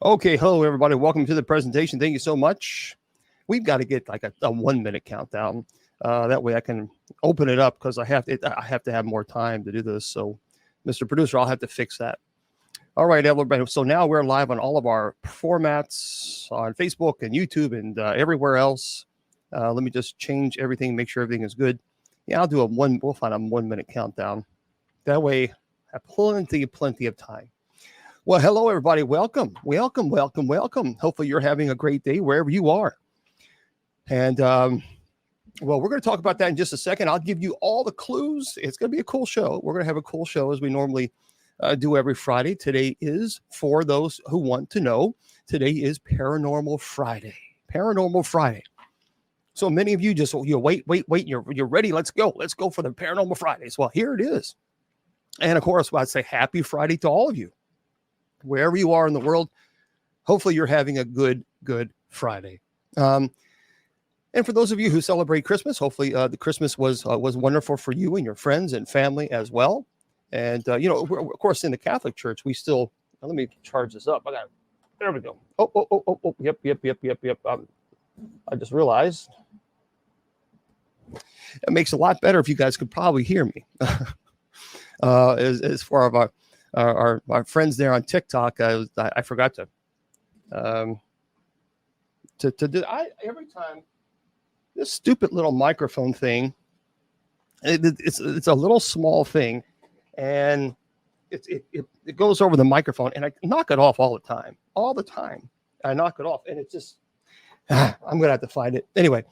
Okay, hello everybody. Welcome to the presentation. Thank you so much. We've got to get like a 1 minute countdown. That way I can open it up because I have to have more time to do this. So, Mr. Producer, I'll have to fix that. All right, everybody. So now we're live on all of our formats on Facebook and YouTube and everywhere else. Let me just change everything, make sure everything is good. Yeah, I'll do we'll find a 1 minute countdown. That way I have plenty of time. Well, hello, everybody. Welcome. Hopefully you're having a great day wherever you are. And, well, we're going to talk about that in just a second. I'll give you all the clues. It's going to be a cool show. We're going to have a cool show as we normally do every Friday. Today is, for those who want to know, today is Paranormal Friday. Paranormal Friday. So many of you just, wait. You're ready. Let's go. Let's go for the Paranormal Fridays. Well, here it is. And, of course, I'd say happy Friday to all of you. Wherever you are in the world, hopefully you're having a good Friday. And for those of you who celebrate Christmas, hopefully the Christmas was wonderful for you and your friends and family as well. And, of course, in the Catholic Church, we still, let me charge this up. There we go. Oh, yep. I just realized it makes a lot better if you guys could probably hear me. As far as our friends there on TikTok, I forgot to do. Every time this stupid little microphone thing, it's a little small thing, and it goes over the microphone, and I knock it off all the time. I knock it off, and it just I'm gonna have to find it anyway.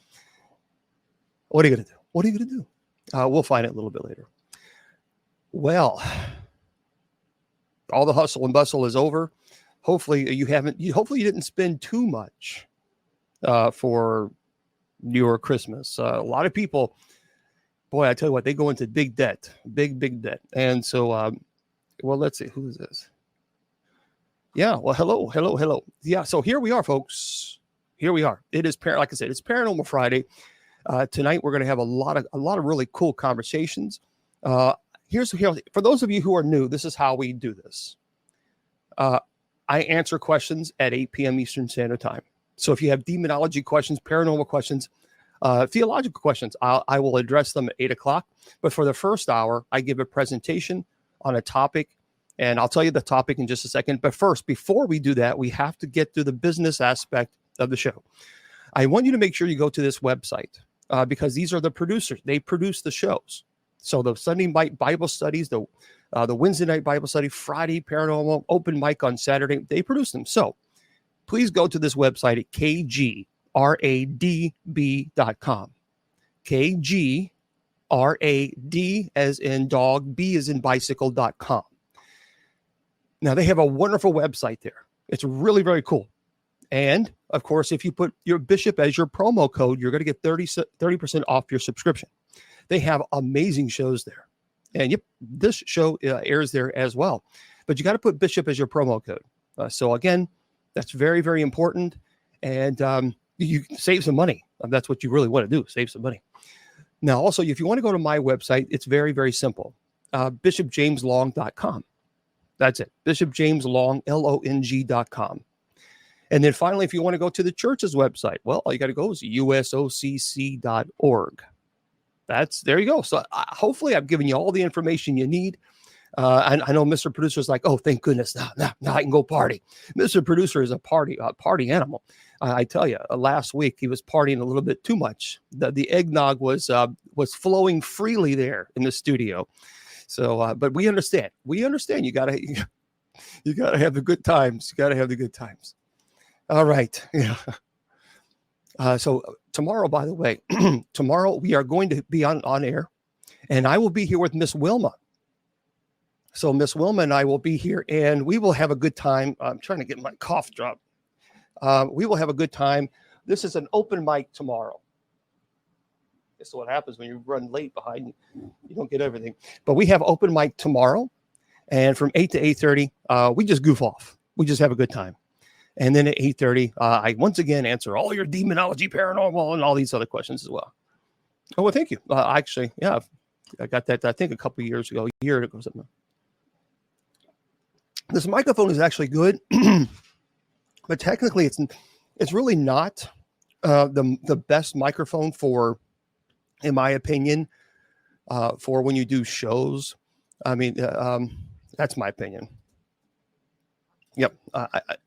What are you gonna do? We'll find it a little bit later. Well, all the hustle and bustle is over. Hopefully you didn't spend too much for your Christmas. A lot of people, boy, I tell you what, they go into big debt. And so, well, let's see, who is this? Yeah, well, hello. Yeah, so here we are, folks. Here we are. It is, like I said, it's Paranormal Friday. Tonight we're going to have a lot of really cool conversations. Here's for those of you who are new, this is how we do this. I answer questions at 8 p.m. Eastern Standard Time. So if you have demonology questions, paranormal questions, theological questions, I will address them at 8 o'clock. But for the first hour, I give a presentation on a topic, and I'll tell you the topic in just a second. But first, before we do that, we have to get through the business aspect of the show. I want you to make sure you go to this website because these are the producers. They produce the shows. So the Sunday night Bible studies, the Wednesday night Bible study, Friday paranormal, open mic on Saturday, they produce them. So please go to this website at kgradb.com. KGRAD as in dog, B as in bicycle.com. Now they have a wonderful website there. It's really, very cool. And of course, if you put your bishop as your promo code, you're going to get 30% off your subscription. They have amazing shows there. And yep, this show airs there as well. But you got to put Bishop as your promo code. So again, that's very, very important. And you save some money. That's what you really want to do, save some money. Now, also, if you want to go to my website, it's very, very simple. BishopJamesLong.com. That's it. BishopJamesLong, LONG.com. And then finally, if you want to go to the church's website, well, all you got to go is usocc.org. There you go. So hopefully I've given you all the information you need. And I know Mr. Producer is like, oh, thank goodness. Now I can go party. Mr. Producer is a party animal. I tell you, last week he was partying a little bit too much. The eggnog was flowing freely there in the studio. So, but we understand. You gotta have the good times. All right. Yeah. So tomorrow, by the way, we are going to be on air, and I will be here with Miss Wilma. So Miss Wilma and I will be here, and we will have a good time. I'm trying to get my cough drop. We will have a good time. This is an open mic tomorrow. This is what happens when you run late behind. You don't get everything. But we have open mic tomorrow, and from 8 to 8:30, we just goof off. We just have a good time. And then at 8:30, I once again answer all your demonology, paranormal, and all these other questions as well. Oh, well, thank you. Actually, yeah, I got that, I think, a couple of years ago, a year ago. Something. This microphone is actually good. but technically it's really not the best microphone for, in my opinion, for when you do shows. I mean, that's my opinion. Yep.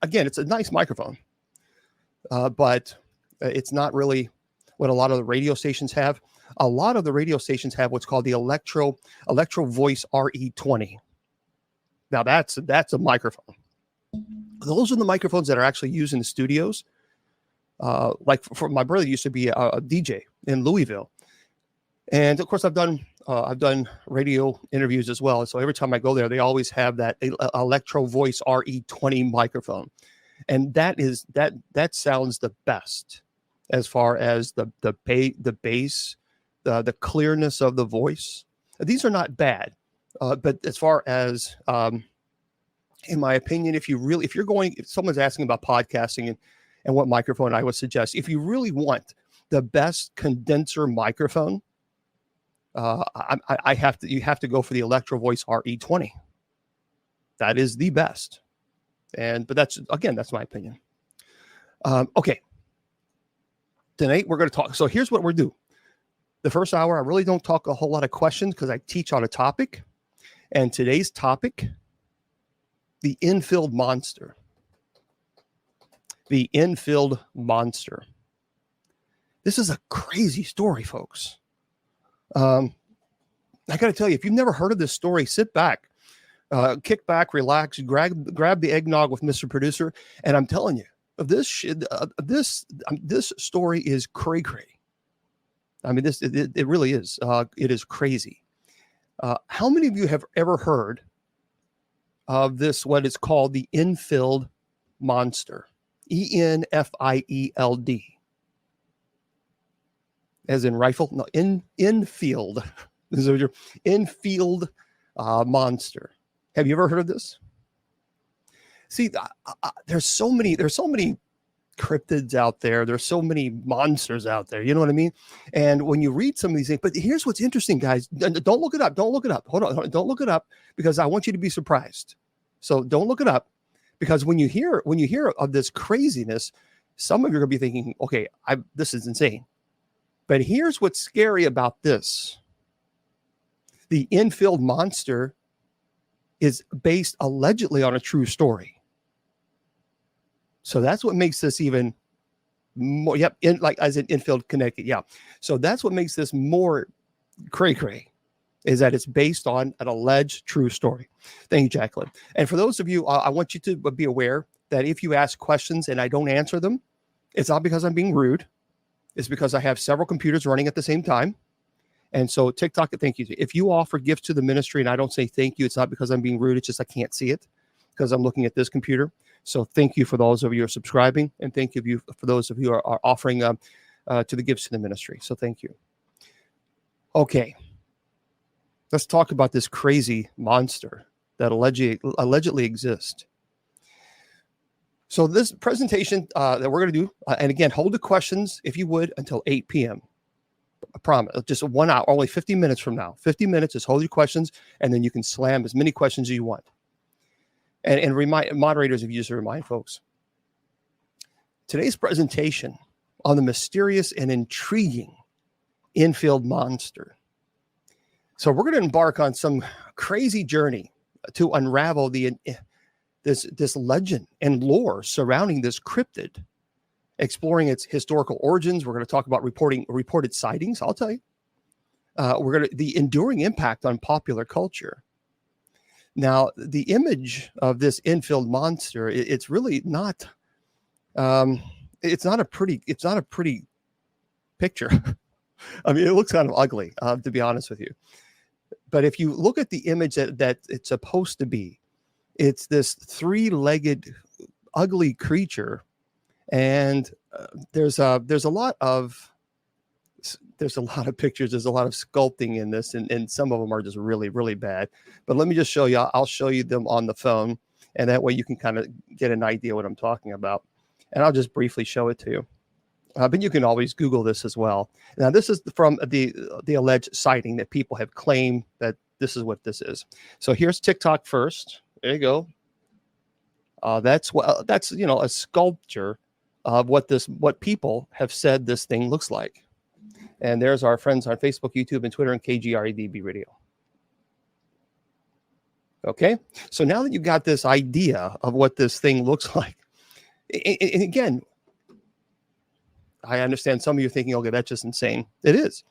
Again, it's a nice microphone, but it's not really what a lot of the radio stations have. A lot of the radio stations have what's called the Electro Voice RE20. Now that's a microphone. Those are the microphones that are actually used in the studios. Like for my brother used to be a DJ in Louisville, and of course I've done radio interviews as well. So every time I go there, they always have that Electro Voice RE20 microphone, and that sounds the best as far as the bass, the clearness of the voice. These are not bad, but as far as in my opinion, if someone's asking about podcasting and what microphone I would suggest, if you really want the best condenser microphone, you have to go for the Electro Voice RE20. That is the best. But that's my opinion. Okay. Tonight we're going to talk. So here's what we're doing. The first hour, I really don't talk a whole lot of questions because I teach on a topic. And today's topic, the Enfield monster. The Enfield monster. This is a crazy story, folks. I got to tell you, if you've never heard of this story, sit back, kick back, relax, grab the eggnog with Mr. Producer, and I'm telling you, this story is cray-cray. I mean, it really is. It is crazy. How many of you have ever heard of this? What is called the Enfield monster? Enfield, as in rifle. No, Enfield. This is your Enfield monster. Have you ever heard of this? See, there's so many cryptids out there. There's so many monsters out there. You know what I mean? And when you read some of these things, but here's what's interesting, guys. Don't look it up. Don't look it up. Hold on. Don't look it up because I want you to be surprised. So don't look it up because when you hear of this craziness, some of you are going to be thinking, okay, this is insane. But here's what's scary about this. The Enfield monster is based allegedly on a true story. So that's what makes this even more, as in Enfield, Connecticut. Yeah. So that's what makes this more cray-cray, is that it's based on an alleged true story. Thank you, Jacqueline. And for those of you, I want you to be aware that if you ask questions and I don't answer them, it's not because I'm being rude. It's because I have several computers running at the same time. And so TikTok, thank you. If you offer gifts to the ministry and I don't say thank you, it's not because I'm being rude. It's just I can't see it because I'm looking at this computer. So thank you for those of you who are subscribing, and thank you for those of you who are offering to the gifts to the ministry. So thank you. Okay, let's talk about this crazy monster that allegedly exists. So this presentation that we're going to do, and again, hold the questions if you would until 8 p.m. I promise, just 1 hour, only 50 minutes from now. 50 minutes, just hold your questions, and then you can slam as many questions as you want. And remind moderators, if you just remind folks, today's presentation on the mysterious and intriguing Enfield monster. So we're going to embark on some crazy journey to unravel this legend and lore surrounding this cryptid, exploring its historical origins. We're going to talk about reported sightings. I'll tell you, the enduring impact on popular culture. Now, the image of this Enfield monster, it's really not. It's not a pretty picture. I mean, it looks kind of ugly, to be honest with you. But if you look at the image that it's supposed to be, it's this three-legged, ugly creature, and there's a lot of pictures. There's a lot of sculpting in this, and some of them are just really, really bad. But let me just show you. I'll show you them on the phone, and that way you can kind of get an idea what I'm talking about. And I'll just briefly show it to you. But you can always Google this as well. Now, this is from the alleged sighting that people have claimed that this is what this is. So here's TikTok first. There you go. That's a sculpture of what people have said this thing looks like. And there's our friends on Facebook, YouTube, and Twitter, and KGREDB Radio. Okay, so now that you've got this idea of what this thing looks like, and again, I understand some of you are thinking, okay, that's just insane. It is.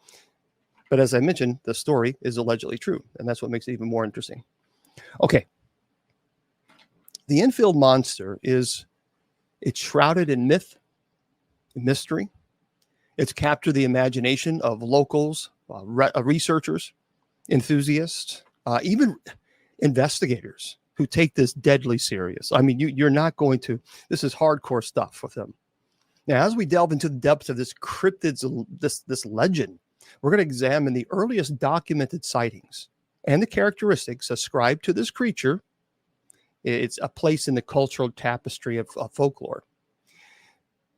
But as I mentioned, the story is allegedly true, and that's what makes it even more interesting. Okay. The Enfield monster it's shrouded in myth, mystery. It's captured the imagination of locals, researchers, enthusiasts, even investigators who take this deadly serious. I mean, you're not going to, this is hardcore stuff with them. Now, as we delve into the depths of this cryptid, this legend, we're going to examine the earliest documented sightings and the characteristics ascribed to this creature. It's a place in the cultural tapestry of folklore.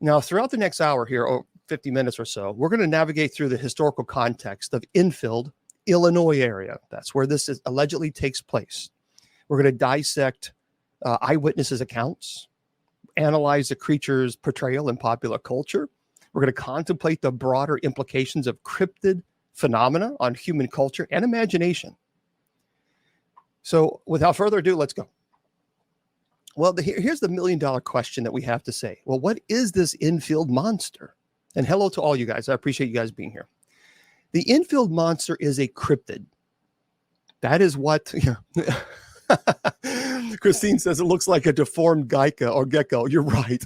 Now, throughout the next hour here, or 50 minutes or so, we're going to navigate through the historical context of Enfield, Illinois area. That's where this allegedly takes place. We're going to dissect eyewitnesses' accounts, analyze the creature's portrayal in popular culture. We're going to contemplate the broader implications of cryptid phenomena on human culture and imagination. So without further ado, let's go. Well, here's the $1 million question that we have to say. Well, what is this Enfield monster? And hello to all you guys. I appreciate you guys being here. The Enfield monster is a cryptid. That is what... Christine says it looks like a deformed gecko. You're right.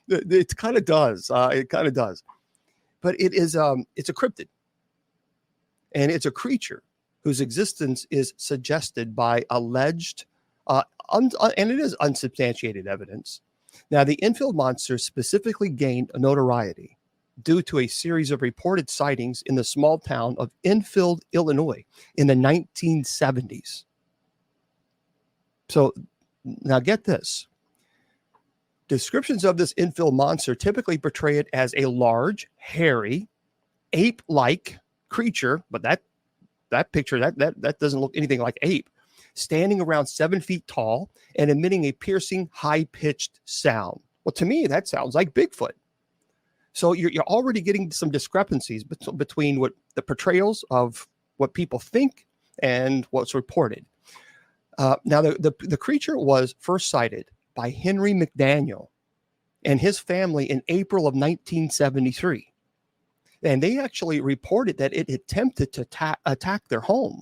It kind of does. It kind of does. But it's a cryptid. And it's a creature whose existence is suggested by alleged, and it is unsubstantiated evidence. Now, the Enfield monster specifically gained notoriety due to a series of reported sightings in the small town of Enfield, Illinois in the 1970s. So now get this. Descriptions of this Enfield monster typically portray it as a large, hairy, ape-like creature, but that picture, that doesn't look anything like ape, standing around 7 feet tall and emitting a piercing, high-pitched sound. Well, to me, that sounds like Bigfoot. So you're already getting some discrepancies between what the portrayals of what people think and what's reported. Now, the creature was first sighted by Henry McDaniel and his family in April of 1973. And they actually reported that it attempted to attack their home.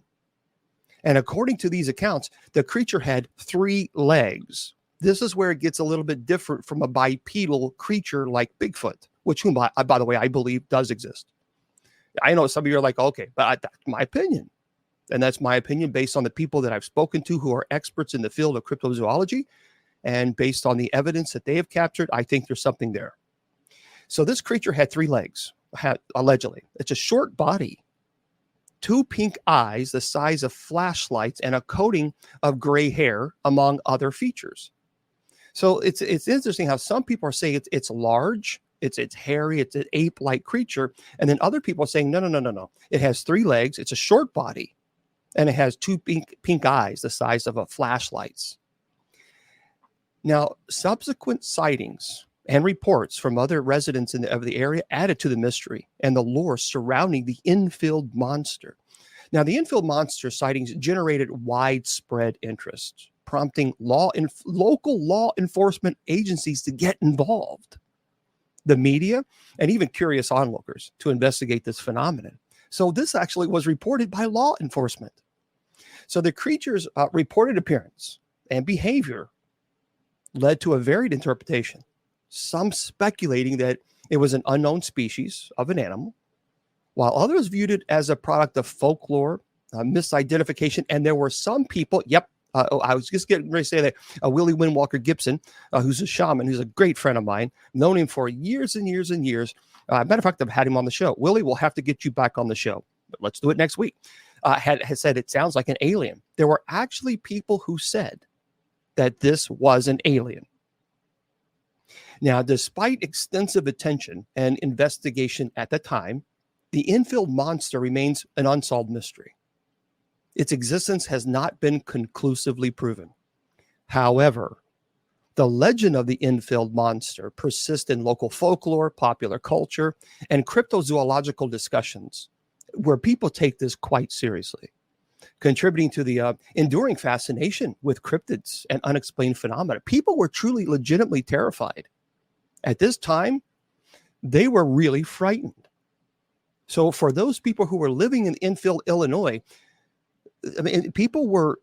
And according to these accounts, the creature had 3 legs. This is where it gets a little bit different from a bipedal creature like Bigfoot, which, by the way, I believe does exist. I know some of you are like, okay, but that's my opinion. And that's my opinion based on the people that I've spoken to who are experts in the field of cryptozoology. And based on the evidence that they have captured, I think there's something there. So this creature had 3 legs, allegedly. It's a short body, 2 pink eyes the size of flashlights, and a coating of gray hair, among other features. So it's interesting how some people are saying it's large, it's hairy, it's an ape-like creature. And then other people are saying, no. It has 3 legs, it's a short body, and it has 2 pink eyes the size of flashlights. Now, subsequent sightings and reports from other residents of the area added to the mystery and the lore surrounding the Enfield monster. Now, the Enfield monster sightings generated widespread interest, prompting local law enforcement agencies to get involved, the media, and even curious onlookers to investigate this phenomenon. So this actually was reported by law enforcement. So the creature's reported appearance and behavior led to a varied interpretation, some speculating that it was an unknown species of an animal, while others viewed it as a product of folklore, misidentification, and there were some people, I was just getting ready to say that, Willie Windwalker Gibson, who's a shaman, who's a great friend of mine, known him for years and years and years. Matter of fact, I've had him on the show. Willie, we'll have to get you back on the show, but let's do it next week. Had said it sounds like an alien. There were actually people who said that this was an alien. Now, despite extensive attention and investigation at the time, the Enfield monster remains an unsolved mystery. Its existence has not been conclusively proven. However, The legend of the Enfield monster persists in local folklore, popular culture, and cryptozoological discussions, where people take this quite seriously, contributing to the enduring fascination with cryptids and unexplained phenomena. People were truly, legitimately terrified. At this time, they were really frightened. So for those people who were living in Enfield, Illinois, I mean, people were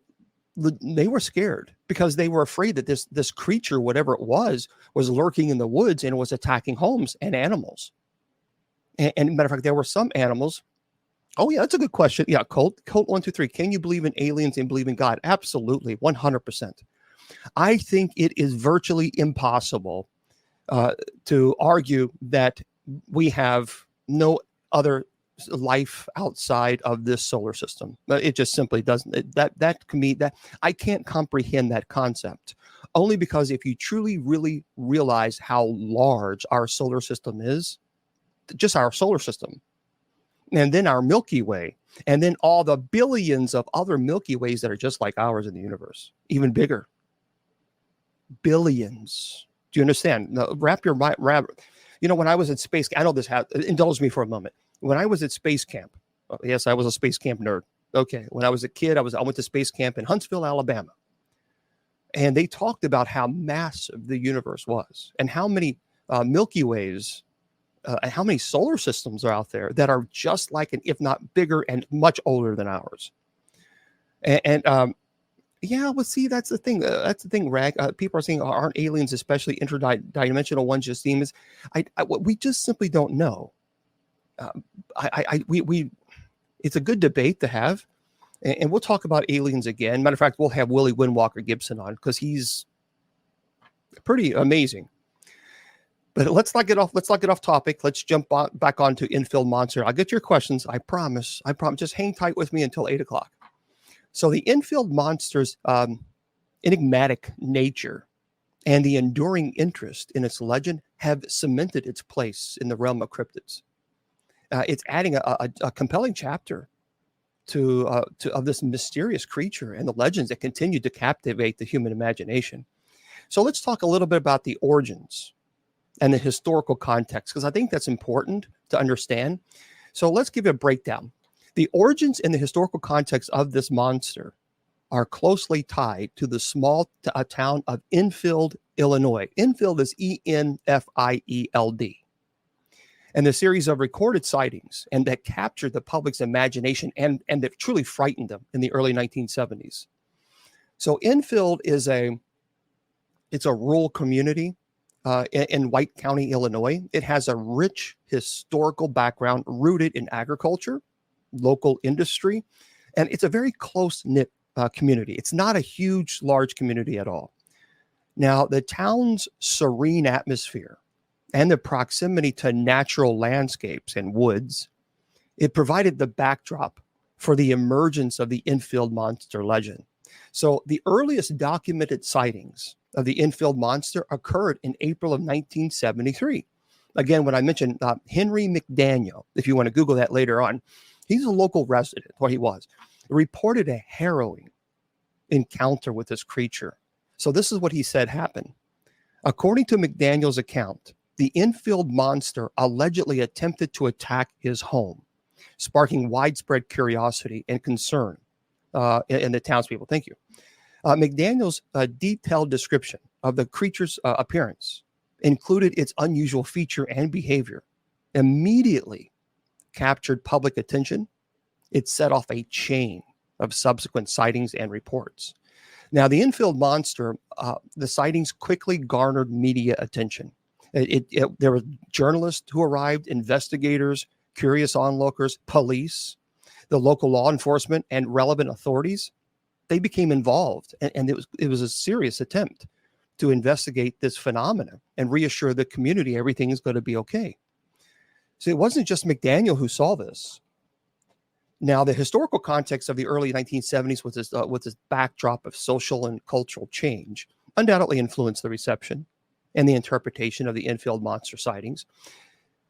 scared because they were afraid that this creature, whatever it was lurking in the woods and was attacking homes and animals. And matter of fact, there were some animals. Oh yeah, that's a good question. Yeah, Colt 123. Can you believe in aliens and believe in God? Absolutely, 100%. I think it is virtually impossible to argue that we have no other life outside of this solar system. It just simply doesn't. That can be that I can't comprehend that concept. Only because if you truly, really realize how large our solar system is, just our solar system, and then our Milky Way, and then all the billions of other Milky Ways that are just like ours in the universe, even bigger. Billions. Do you understand? Now, wrap your mind. When I was at space, I know this indulge me for a moment. When I was at space camp, yes, I was a space camp nerd. Okay. When I was a kid, I went to space camp in Huntsville, Alabama. And they talked about how massive the universe was and how many Milky Ways and how many solar systems are out there that are just like, and if not bigger and much older than ours. Yeah, well, see, that's the thing. Rag. People are saying, aren't aliens, especially interdimensional ones, just demons? We just simply don't know. It's a good debate to have, and we'll talk about aliens again. Matter of fact, we'll have Willie Windwalker Gibson on because he's pretty amazing. But let's not get off topic. Let's jump back onto Enfield monster. I'll get your questions. I promise. Just hang tight with me until 8:00. So the Enfield monster's enigmatic nature and the enduring interest in its legend have cemented its place in the realm of cryptids. It's adding a compelling chapter to this mysterious creature and the legends that continue to captivate the human imagination. So let's talk a little bit about the origins and the historical context, because I think that's important to understand. So let's give it a breakdown. The origins and the historical context of this monster are closely tied to the small town of Enfield, Illinois. Enfield is Enfield. And the series of recorded sightings and that captured the public's imagination and that truly frightened them in the early 1970s. So Enfield it's a rural community in White County, Illinois. It has a rich historical background rooted in agriculture, local industry, and it's a very close-knit community. It's not a large community at all. Now, the town's serene atmosphere and the proximity to natural landscapes and woods, it provided the backdrop for the emergence of the Enfield monster legend. So the earliest documented sightings of the Enfield monster occurred in April of 1973. Again, when I mentioned Henry McDaniel, if you want to Google that later on, he's a local resident, he reported a harrowing encounter with this creature. So this is what he said happened. According to McDaniel's account, the Enfield monster allegedly attempted to attack his home, sparking widespread curiosity and concern in the townspeople. Thank you. McDaniel's detailed description of the creature's appearance included its unusual feature and behavior, immediately captured public attention. It set off a chain of subsequent sightings and reports. Now, the Enfield monster, the sightings quickly garnered media attention. There were journalists who arrived, investigators, curious onlookers, police, the local law enforcement, and relevant authorities. They became involved, and it was a serious attempt to investigate this phenomenon and reassure the community everything is going to be okay. So it wasn't just McDaniel who saw this. Now, the historical context of the early 1970s with this backdrop of social and cultural change undoubtedly influenced the reception and the interpretation of the Enfield monster sightings.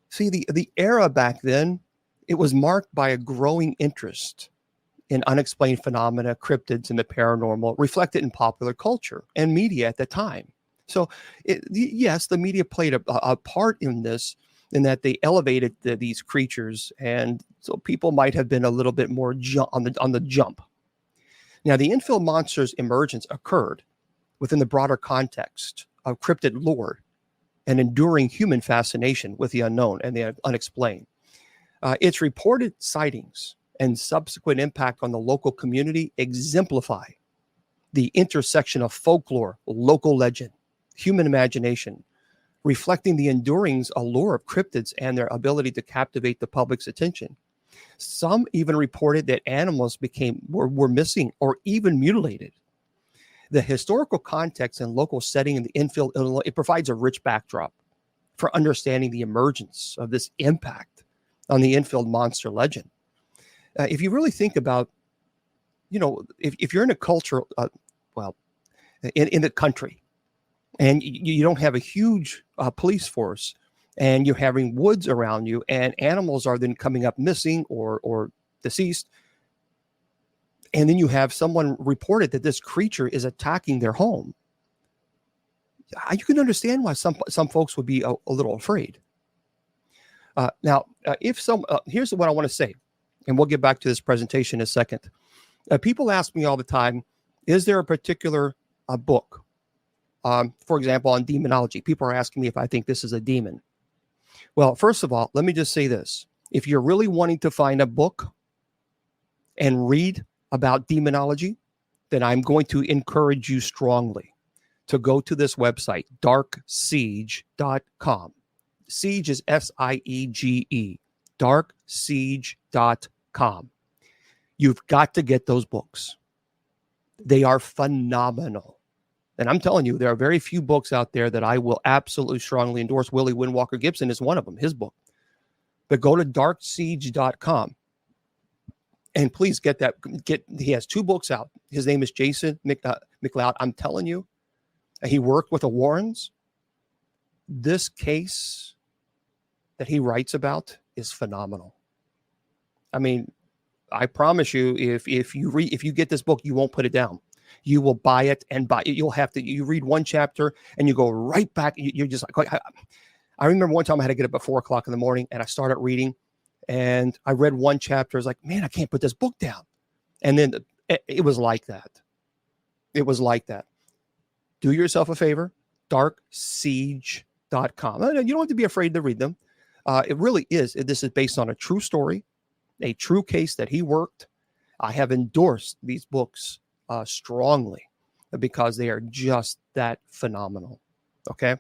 See, the era back then, it was marked by a growing interest in unexplained phenomena, cryptids, and the paranormal, reflected in popular culture and media at the time. So, yes, the media played a part in this, in that they elevated these creatures, and so people might have been a little bit more on the jump. Now, the Enfield monster's emergence occurred within the broader context of cryptid lore and enduring human fascination with the unknown and the unexplained. Its reported sightings and subsequent impact on the local community exemplify the intersection of folklore, local legend, human imagination, reflecting the enduring allure of cryptids and their ability to captivate the public's attention. Some even reported that animals were missing or even mutilated. The historical context and local setting in the Enfield, Illinois, it provides a rich backdrop for understanding the emergence of this impact on the Enfield monster legend. If you really think about, if you're in a culture, in the country, and you don't have a huge police force, and you're having woods around you, and animals are then coming up missing or deceased, and then you have someone reported that this creature is attacking their home, you can understand why some folks would be a little afraid. Now, here's what I want to say, and we'll get back to this presentation in a second. People ask me all the time, is there a particular book, for example, on demonology? People are asking me if I think this is a demon. Well, first of all, let me just say this. If you're really wanting to find a book and read about demonology, then I'm going to encourage you strongly to go to this website, darksiege.com. Siege is S-I-E-G-E, darksiege.com. You've got to get those books. They are phenomenal. And I'm telling you, there are very few books out there that I will absolutely strongly endorse. Willie Windwalker Gibson is one of them, his book. But go to darksiege.com. And please he has 2 books out. His name is Jason McLeod. I'm telling you, he worked with the Warrens. This case that he writes about is phenomenal. I mean, I promise you, if you get this book, you won't put it down. You will buy it and buy it. You read one chapter and you go right back. You're just like, I remember one time I had to get up at 4:00 in the morning, and I started reading, and I read one chapter. I was like, man, I can't put this book down. And then it was like that. It was like that. Do yourself a favor, darksiege.com. You don't have to be afraid to read them. It really is. This is based on a true story, a true case that he worked. I have endorsed these books strongly because they are just that phenomenal. Okay.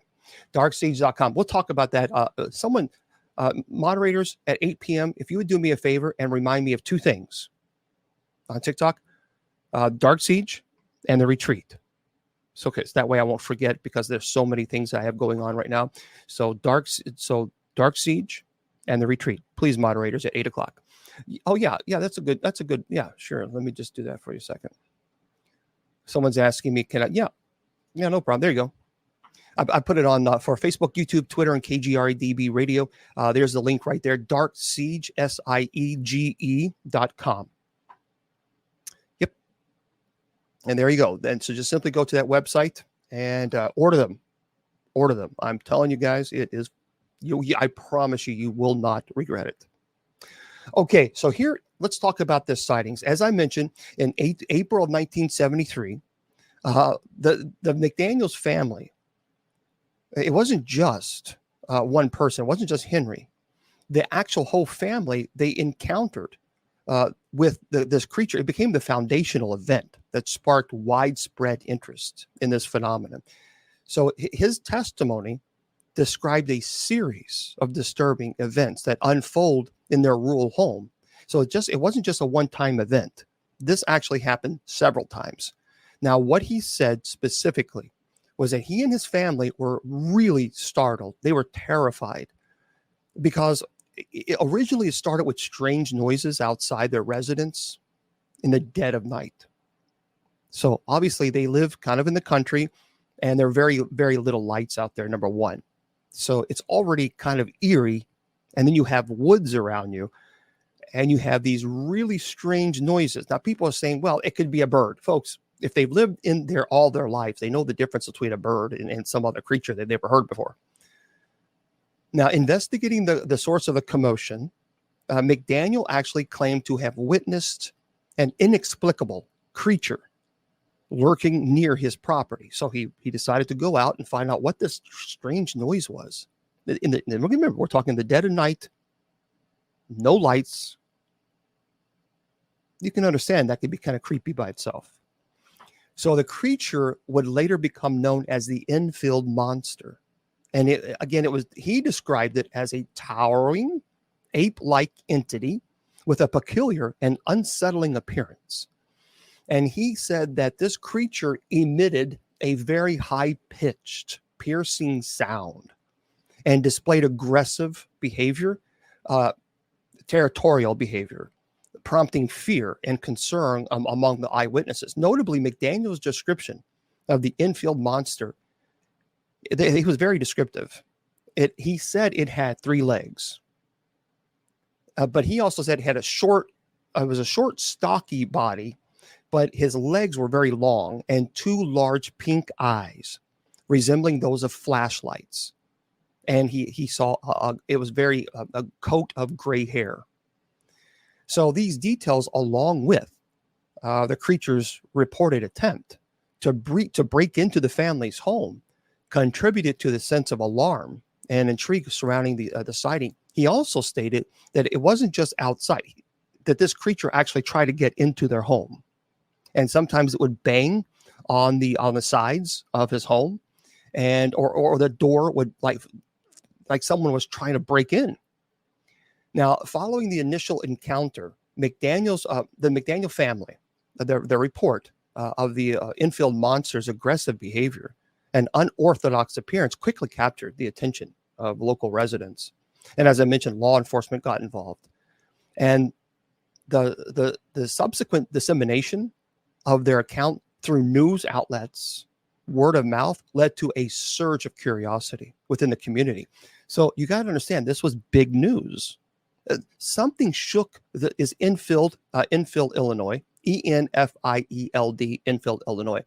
Darksiege.com. We'll talk about that. Moderators at 8 p.m., if you would do me a favor and remind me of 2 things on TikTok, Dark Siege and the Retreat. So that way I won't forget, because there's so many things I have going on right now. So Dark Siege and the Retreat. Please, moderators, at 8:00. Oh yeah. That's a good. Yeah, sure. Let me just do that for you a second. Someone's asking me, can I? Yeah, no problem. There you go. I put it on for Facebook, YouTube, Twitter, and KGRADB Radio. There's the link right there, darksiege, SIEGE.com. Yep. And there you go. Then so just simply go to that website and order them. Order them. I'm telling you guys, it is. I promise you will not regret it. Okay, so here, let's talk about this sightings. As I mentioned, in April of 1973, the McDaniels family, it wasn't just one person. It wasn't just Henry. The actual whole family, they encountered with this creature. It became the foundational event that sparked widespread interest in this phenomenon. So his testimony described a series of disturbing events that unfold in their rural home. So it wasn't just a one-time event. This actually happened several times. Now, what he said specifically was that he and his family were really startled. They were terrified because originally it started with strange noises outside their residence in the dead of night. So obviously they live kind of in the country, and there are very, very little lights out there, number one. So it's already kind of eerie. And then you have woods around you, and you have these really strange noises. Now, people are saying, well, it could be a bird. Folks, If they've lived in there all their lives, they know the difference between a bird and some other creature they've never heard before. Now, investigating the source of the commotion, McDaniel actually claimed to have witnessed an inexplicable creature lurking near his property. So he decided to go out and find out what this strange noise was. Remember, we're talking the dead of night, no lights. You can understand that could be kind of creepy by itself. So the creature would later become known as the Enfield monster. And he described it as a towering ape-like entity with a peculiar and unsettling appearance. And he said that this creature emitted a very high-pitched, piercing sound and displayed aggressive behavior, territorial behavior, prompting fear and concern among the eyewitnesses. Notably, McDaniel's description of the Enfield monster, he was very descriptive. He said it had 3 legs, but he also said it had a short, stocky body, but his legs were very long and 2 large pink eyes, resembling those of flashlights. And he saw it was a coat of gray hair. So these details, along with the creature's reported attempt to break into the family's home, contributed to the sense of alarm and intrigue surrounding the sighting. He also stated that it wasn't just outside, that this creature actually tried to get into their home. And sometimes it would bang on the sides of his home, and or the door would like someone was trying to break in. Now, following the initial encounter, the McDaniel family, their report of the Enfield monster's aggressive behavior and unorthodox appearance quickly captured the attention of local residents. And as I mentioned, law enforcement got involved. And the subsequent dissemination of their account through news outlets, word of mouth, led to a surge of curiosity within the community. So you got to understand, this was big news. Something shook is Enfield, Illinois, Enfield, Enfield, Illinois.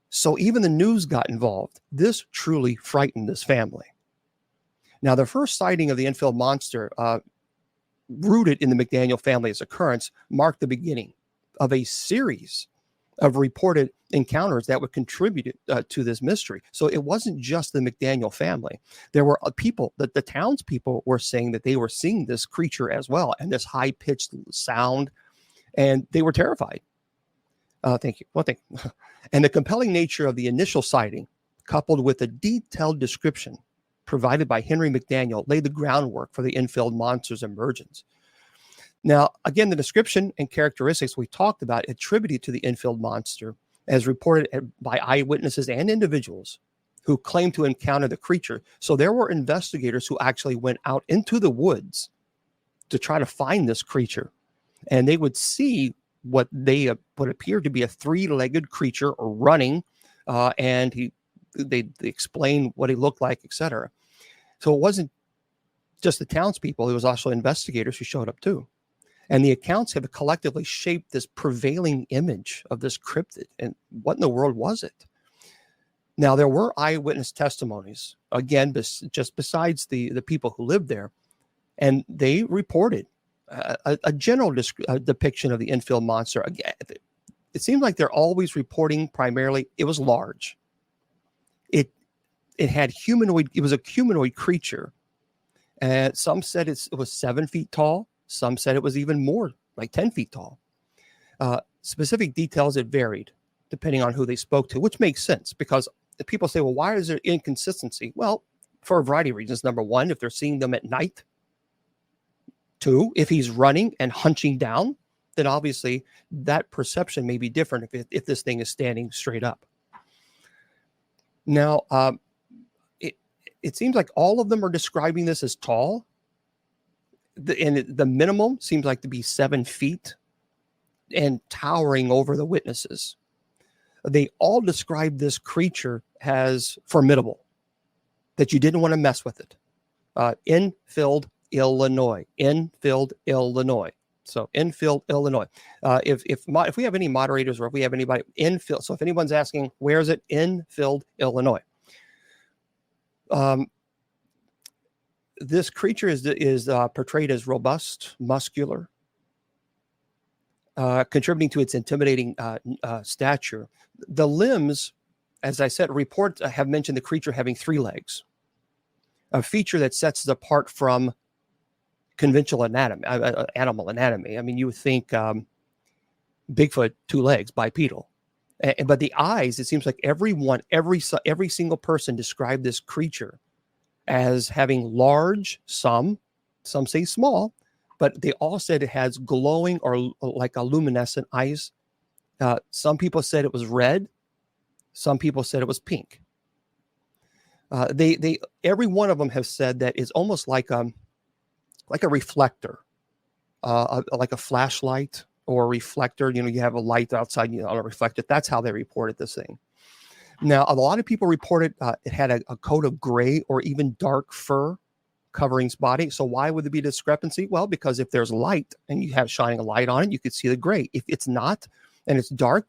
So even the news got involved. This truly frightened this family. Now, the first sighting of the Enfield monster, rooted in the McDaniel family's occurrence, marked the beginning of a series of reported encounters that would contribute to this mystery. So it wasn't just the McDaniel family. There were people, that the townspeople were saying that they were seeing this creature as well, and this high-pitched sound, and they were terrified. Thank you. Well, thank you. And the compelling nature of the initial sighting, coupled with a detailed description provided by Henry McDaniel, laid the groundwork for the Enfield monster's emergence. Now, again, the description and characteristics we talked about attributed to the Enfield monster, as reported by eyewitnesses and individuals who claimed to encounter the creature. So there were investigators who actually went out into the woods to try to find this creature, and they would see what appeared to be a 3-legged creature running, and they explained what he looked like, etc. So it wasn't just the townspeople; it was also investigators who showed up too. And the accounts have collectively shaped this prevailing image of this cryptid. And what in the world was it? Now, there were eyewitness testimonies, again, just besides the people who lived there, and they reported a general depiction of the Enfield monster. Again, it seems like they're always reporting primarily it was large. It had humanoid. It was a humanoid creature, and some said it was 7 feet tall. Some said it was even more, like 10 feet tall. Specific details, it varied depending on who they spoke to, which makes sense because people say, well, why is there inconsistency? Well, for a variety of reasons. Number one, if they're seeing them at night. 2, if he's running and hunching down, then obviously that perception may be different if this thing is standing straight up. Now, it seems like all of them are describing this as tall. The minimum seems like to be 7 feet and towering over the witnesses. They all describe this creature as formidable, that you didn't want to mess with it. Enfield, Illinois. Enfield, Illinois. So Enfield, Illinois. If we have any moderators or if we have anybody, Enfield. So if anyone's asking, where is it? Enfield, Illinois. This creature is portrayed as robust, muscular, contributing to its intimidating stature. The limbs, as I said, reports have mentioned the creature having 3 legs, a feature that sets it apart from conventional animal anatomy. I mean, you would think Bigfoot, 2 legs, bipedal. But the eyes, it seems like every single person described this creature as having large, some say small, but they all said it has glowing or like a luminescent eyes. Some people said it was red. Some people said it was pink. Every one of them have said that it's almost like a reflector, like a flashlight or a reflector. You know, you have a light outside, you know, a reflector. That's how they reported this thing. Now, a lot of people reported it had a coat of gray or even dark fur covering its body. So why would there be discrepancy? Well, because if there's light and you have shining a light on it, you could see the gray. If it's not and it's dark,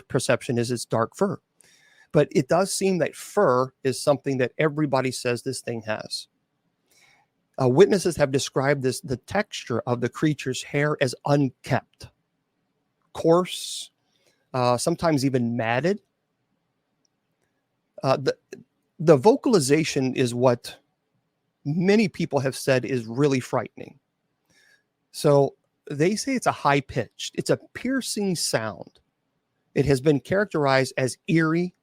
perception is it's dark fur. But it does seem that fur is something that everybody says this thing has. Witnesses have described the texture of the creature's hair as unkept, coarse, sometimes even matted. The vocalization is what many people have said is really frightening. So they say it's a high-pitched, it's a piercing sound. It has been characterized as eerie,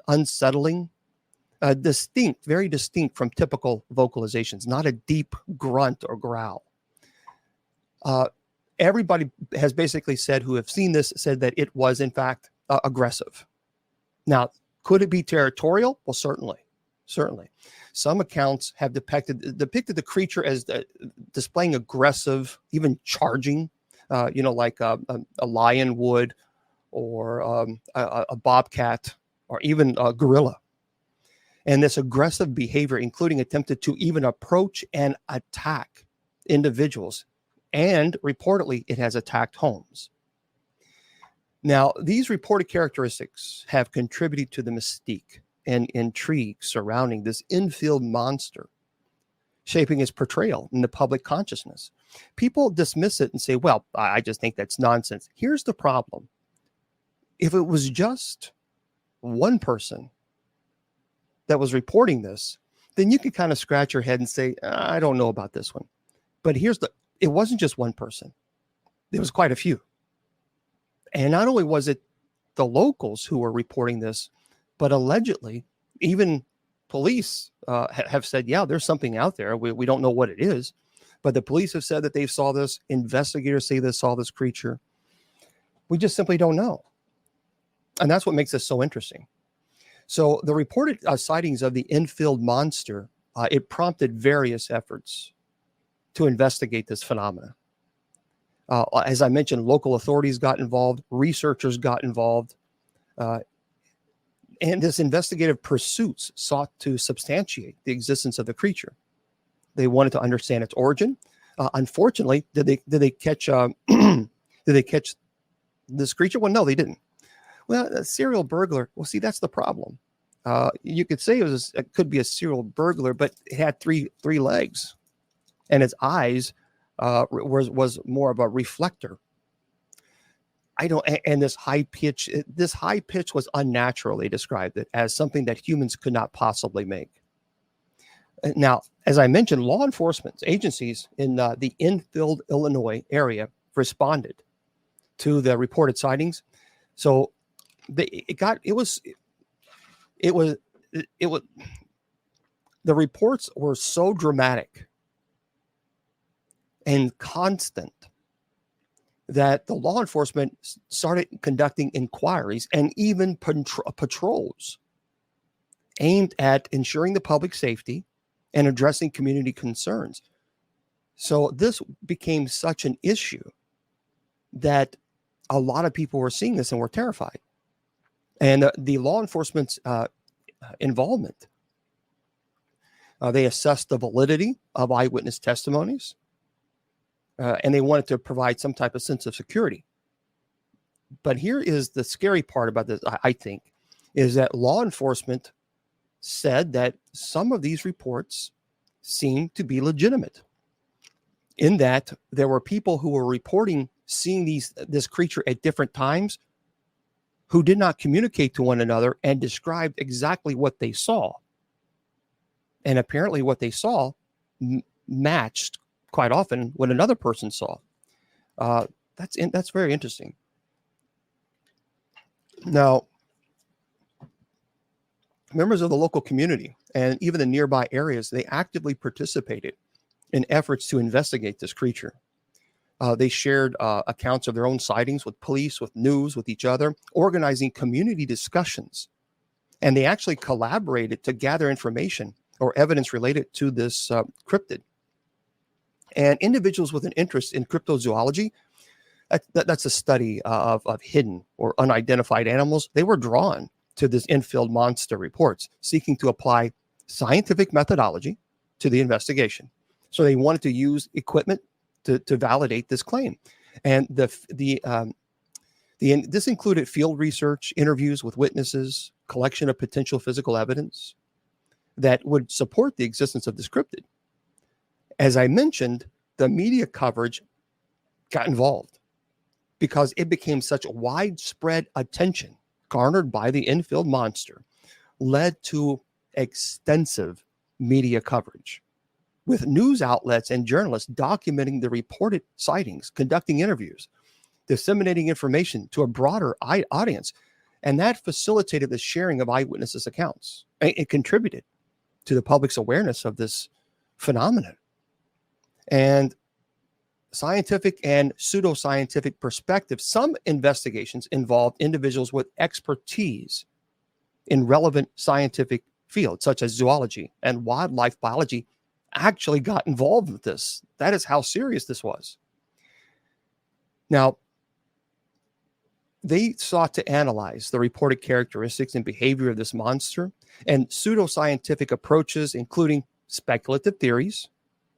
unsettling, distinct, very distinct from typical vocalizations, not a deep grunt or growl. Everybody has basically said who have seen this said that it was in fact aggressive. Now, could it be territorial? Well, certainly. Some accounts have depicted the creature as displaying aggressive, even charging, like a lion would, or a bobcat, or even a gorilla. And this aggressive behavior, including attempted to even approach and attack individuals. And reportedly, it has attacked homes. Now, these reported characteristics have contributed to the mystique and intrigue surrounding this Enfield monster, shaping its portrayal in the public consciousness. People dismiss it and say, well, I just think that's nonsense. Here's the problem. If it was just one person that was reporting this, then you could kind of scratch your head and say, I don't know about this one. But it wasn't just one person. There was quite a few. And not only was it the locals who were reporting this, but allegedly even police have said, yeah, there's something out there. We don't know what it is, but the police have said that they saw this. Investigators say they saw this creature. We just simply don't know. And that's what makes this so interesting. So the reported sightings of the Enfield monster, it prompted various efforts to investigate this phenomena. As I mentioned, local authorities got involved, researchers got involved, and this investigative pursuits sought to substantiate the existence of the creature. They wanted to understand its origin. Unfortunately, did they catch did they catch this creature? Well, no, they didn't. Well, a serial burglar. Well, see, that's the problem. You could say it could be a serial burglar, but it had three legs, and its eyes was more of a reflector. And this high pitch was unnatural. They described it as something that humans could not possibly make. Now, as I mentioned, law enforcement agencies in the Enfield, Illinois area responded to the reported sightings. So the reports were so dramatic and constant that the law enforcement started conducting inquiries and even patrols aimed at ensuring the public safety and addressing community concerns. So this became such an issue that a lot of people were seeing this and were terrified. And the law enforcement's involvement, they assessed the validity of eyewitness testimonies. and they wanted to provide some type of sense of security. But here is the scary part about this, I think, is that law enforcement said that some of these reports seem to be legitimate, in that there were people who were reporting seeing this creature at different times who did not communicate to one another and described exactly what they saw. And apparently what they saw matched quite often what another person saw. That's very interesting. Now, members of the local community and even the nearby areas, they actively participated in efforts to investigate this creature. They shared accounts of their own sightings with police, with news, with each other, organizing community discussions. And they actually collaborated to gather information or evidence related to this cryptid. And individuals with an interest in cryptozoology, that's a study of hidden or unidentified animals, they were drawn to this Enfield monster reports, seeking to apply scientific methodology to the investigation. So they wanted to use equipment to validate this claim. And this included field research, interviews with witnesses, collection of potential physical evidence that would support the existence of this cryptid. As I mentioned, the media coverage got involved because it became such widespread attention garnered by the Enfield monster, led to extensive media coverage, with news outlets and journalists documenting the reported sightings, conducting interviews, disseminating information to a broader audience. And that facilitated the sharing of eyewitnesses' accounts. It contributed to the public's awareness of this phenomenon. And scientific and pseudoscientific perspective, some investigations involved individuals with expertise in relevant scientific fields, such as zoology and wildlife biology, actually got involved with this. That is how serious this was. Now, they sought to analyze the reported characteristics and behavior of this monster, and pseudoscientific approaches, including speculative theories,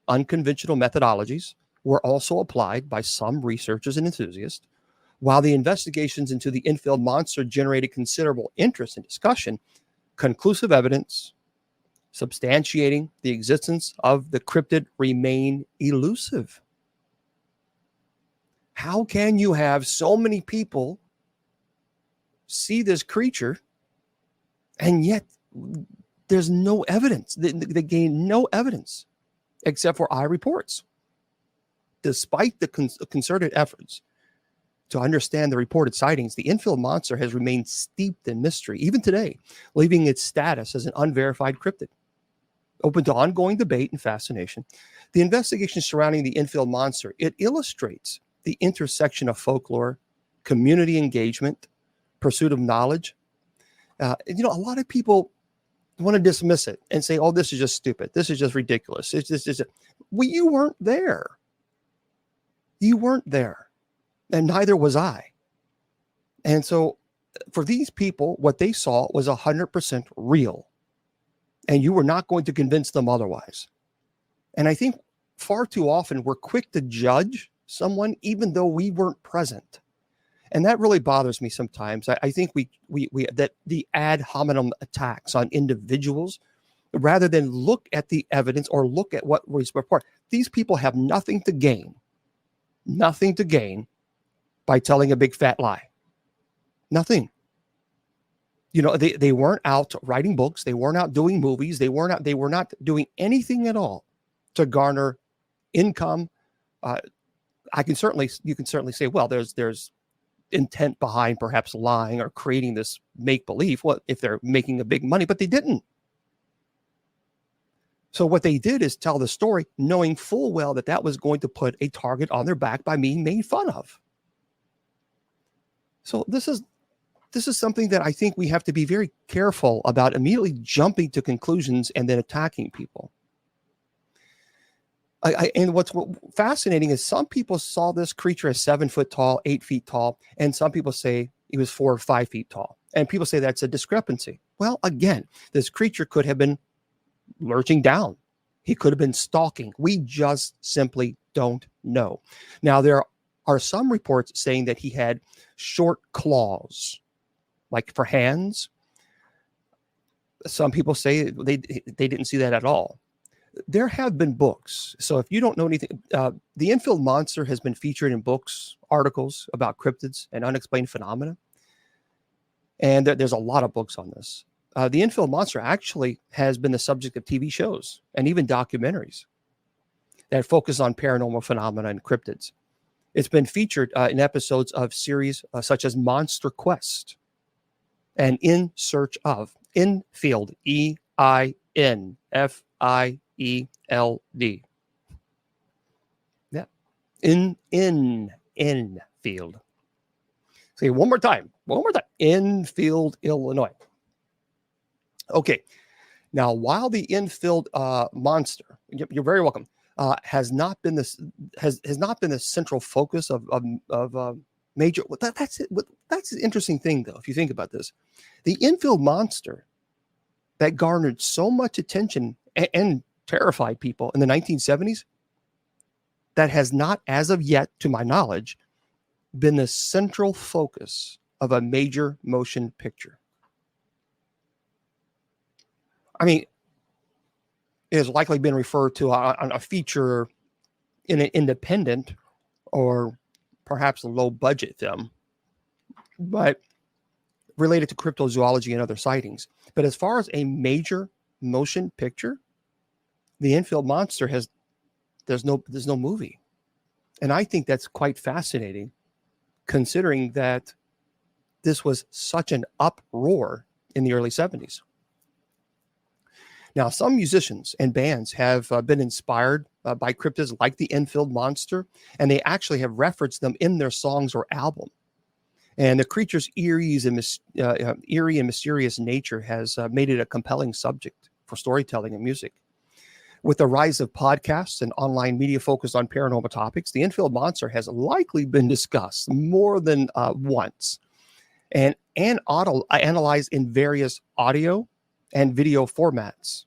unconventional methodologies, were also applied by some researchers and enthusiasts. While the investigations into the Enfield monster generated considerable interest and discussion, conclusive evidence substantiating the existence of the cryptid remain elusive. How can you have so many people see this creature and yet there's no evidence? They gain no evidence except for eye reports. Despite the concerted efforts to understand the reported sightings, the Enfield monster has remained steeped in mystery, even today, leaving its status as an unverified cryptid, open to ongoing debate and fascination. The investigation surrounding the Enfield monster, it illustrates the intersection of folklore, community engagement, pursuit of knowledge. A lot of people want to dismiss it and say, oh, this is just stupid. This is just ridiculous. It's just well, you weren't there. You weren't there, and neither was I. And so for these people, what they saw was 100% real, and you were not going to convince them otherwise. And I think far too often we're quick to judge someone even though we weren't present. And that really bothers me sometimes. I think we that the ad hominem attacks on individuals, rather than look at the evidence or look at what was reported. These people have nothing to gain by telling a big fat lie. Nothing. They weren't out writing books. They weren't out doing movies. They were not doing anything at all to garner income. You can certainly say, well, there's intent behind perhaps lying or creating this make-believe. Well, if they're making a big money, but they didn't. So what they did is tell the story, knowing full well that was going to put a target on their back by being made fun of. So this is something that I think we have to be very careful about, immediately jumping to conclusions and then attacking people. And what's fascinating is some people saw this creature as 7 foot tall, 8 feet tall, and some people say he was 4 or 5 feet tall. And people say that's a discrepancy. Well, again, this creature could have been lurching down. He could have been stalking. We just simply don't know. Now, there are some reports saying that he had short claws, like for hands. Some people say they didn't see that at all. There have been books. So if you don't know anything, the Enfield monster has been featured in books, articles about cryptids and unexplained phenomena. And there's a lot of books on this. The Enfield monster actually has been the subject of TV shows and even documentaries that focus on paranormal phenomena and cryptids. It's been featured in episodes of series such as Monster Quest and In Search of Enfield, Enfield. Yeah, Enfield. Say one more time. Enfield, Illinois. Okay. Now, while the Enfield monster, you're very welcome, has not been the central focus of major. That's it. That's an interesting thing, though. If you think about this, the Enfield monster that garnered so much attention and terrified people in the 1970s, that has not, as of yet, to my knowledge, been the central focus of a major motion picture. I mean, it has likely been referred to on a feature in an independent or perhaps a low budget film, but related to cryptozoology and other sightings. But as far as a major motion picture, the Enfield monster there's no movie. And I think that's quite fascinating, considering that this was such an uproar in the early 70s. Now, some musicians and bands have been inspired by cryptids like the Enfield monster, and they actually have referenced them in their songs or album. And the creature's eerie and mysterious nature has made it a compelling subject for storytelling and music. With the rise of podcasts and online media focused on paranormal topics, the Enfield monster has likely been discussed more than once and analyzed in various audio and video formats.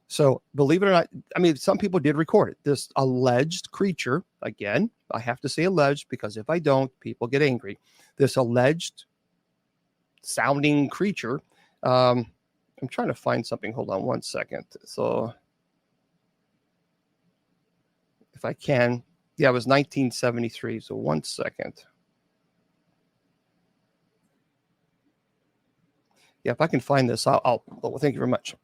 So believe it or not, I mean, some people did record it. This alleged creature, again, I have to say alleged because if I don't, people get angry. This alleged sounding creature, I'm trying to find something. Hold on one second. So if I can, yeah, it was 1973. So 1 second. Yeah, if I can find this, well, thank you very much.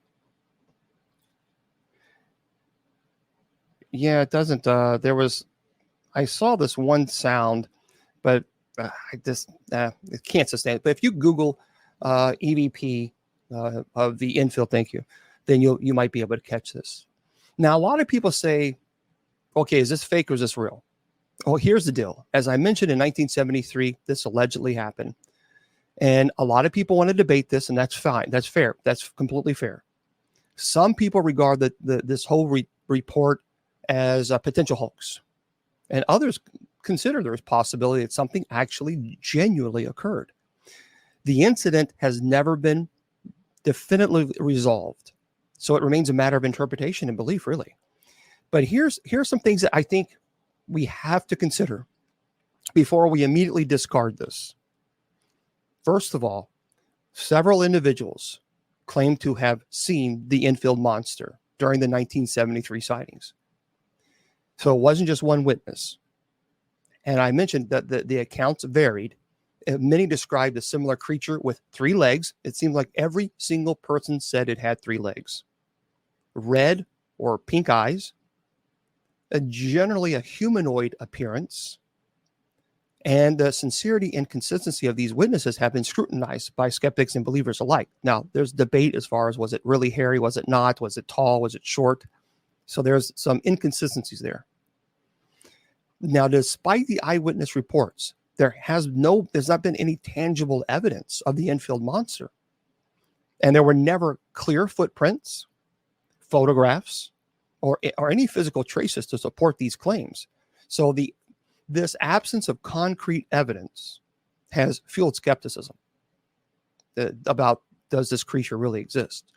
Yeah, it doesn't. I saw this one sound, but I just it can't sustain it. But if you Google EVP of the Enfield, thank you, then you might be able to catch this. Now, a lot of people say, okay, is this fake or is this real? Well, here's the deal. As I mentioned in 1973, this allegedly happened. And a lot of people want to debate this, and that's fine. That's fair. That's completely fair. Some people regard this whole report as a potential hoax, and others consider there's possibility that something actually genuinely occurred. The incident has never been definitively resolved, so it remains a matter of interpretation and belief, really. But here's some things that I think we have to consider before we immediately discard this. First of all, several individuals claim to have seen the Enfield monster during the 1973 sightings. So it wasn't just one witness. And I mentioned that the accounts varied. Many described a similar creature with 3 legs. It seemed like every single person said it had 3 legs. Red or pink eyes, generally a humanoid appearance, and the sincerity and consistency of these witnesses have been scrutinized by skeptics and believers alike. Now, there's debate as far as, was it really hairy? Was it not? Was it tall? Was it short? So there's some inconsistencies there. Now, despite the eyewitness reports, there's not been any tangible evidence of the Enfield monster. And there were never clear footprints, photographs, or any physical traces to support these claims. So this absence of concrete evidence has fueled skepticism about, does this creature really exist?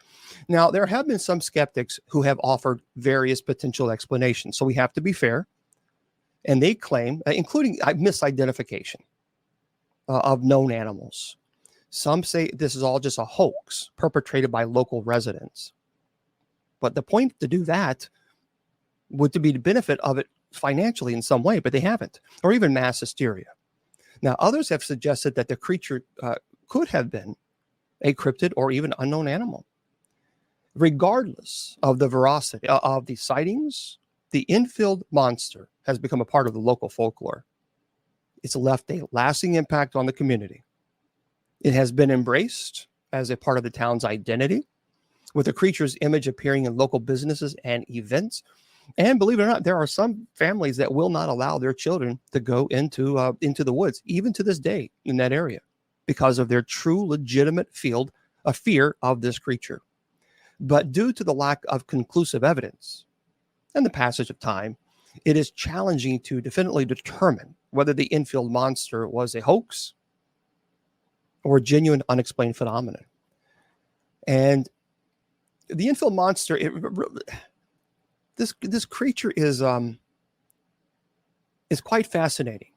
Now, there have been some skeptics who have offered various potential explanations. So we have to be fair. And they claim, including misidentification of known animals. Some say this is all just a hoax perpetrated by local residents. But the point to do that would to be the benefit of it financially in some way, but they haven't, or even mass hysteria. Now, others have suggested that the creature could have been a cryptid or even unknown animal. Regardless of the veracity of the sightings, the Enfield monster has become a part of the local folklore. It's left a lasting impact on the community. It has been embraced as a part of the town's identity, with the creature's image appearing in local businesses and events. And believe it or not, there are some families that will not allow their children to go into the woods, even to this day in that area, because of their true, legitimate fear of this creature. But due to the lack of conclusive evidence and the passage of time, it is challenging to definitively determine whether the Enfield monster was a hoax or a genuine unexplained phenomenon. And the Enfield monster, this creature is quite fascinating.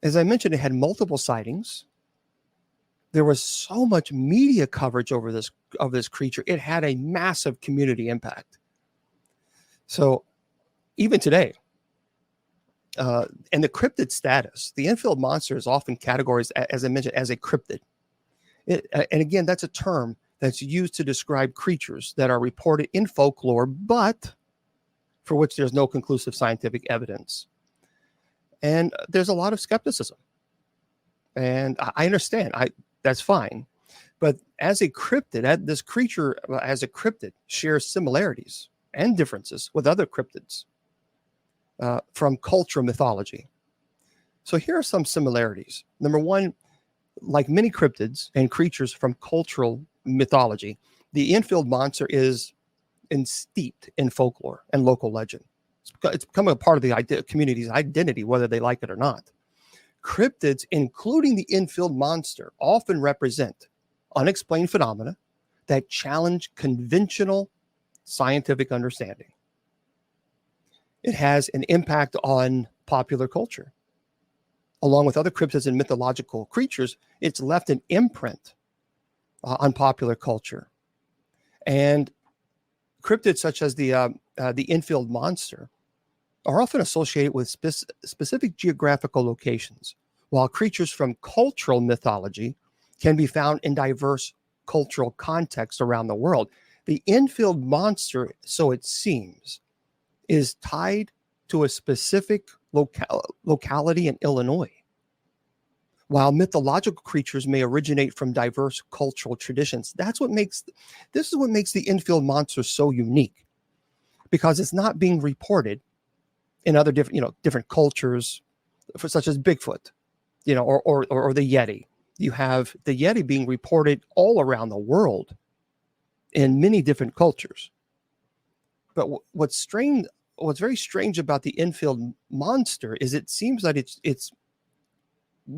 As I mentioned, it had multiple sightings. There was so much media coverage over this creature. It had a massive community impact. So even today, and the cryptid status, the Enfield monster is often categorized, as I mentioned, as a cryptid. And again, that's a term that's used to describe creatures that are reported in folklore, but for which there's no conclusive scientific evidence. And there's a lot of skepticism. And I understand. That's fine. But as a cryptid, this creature as a cryptid shares similarities and differences with other cryptids from cultural mythology. So here are some similarities. Number one, like many cryptids and creatures from cultural mythology, the Enfield monster is steeped in folklore and local legend. It's become a part of the community's identity, whether they like it or not. Cryptids, including the Enfield monster, often represent unexplained phenomena that challenge conventional scientific understanding. It has an impact on popular culture. Along with other cryptids and mythological creatures, it's left an imprint on popular culture. And cryptids such as the Enfield monster are often associated with specific geographical locations, while creatures from cultural mythology can be found in diverse cultural contexts around the world. The Enfield monster, so it seems, is tied to a specific locality in Illinois, while mythological creatures may originate from diverse cultural traditions. This is what makes the Enfield monster so unique, because it's not being reported in other different cultures, such as Bigfoot, or the Yeti. You have the Yeti being reported all around the world in many different cultures. But what's very strange about the Enfield monster is it seems that it's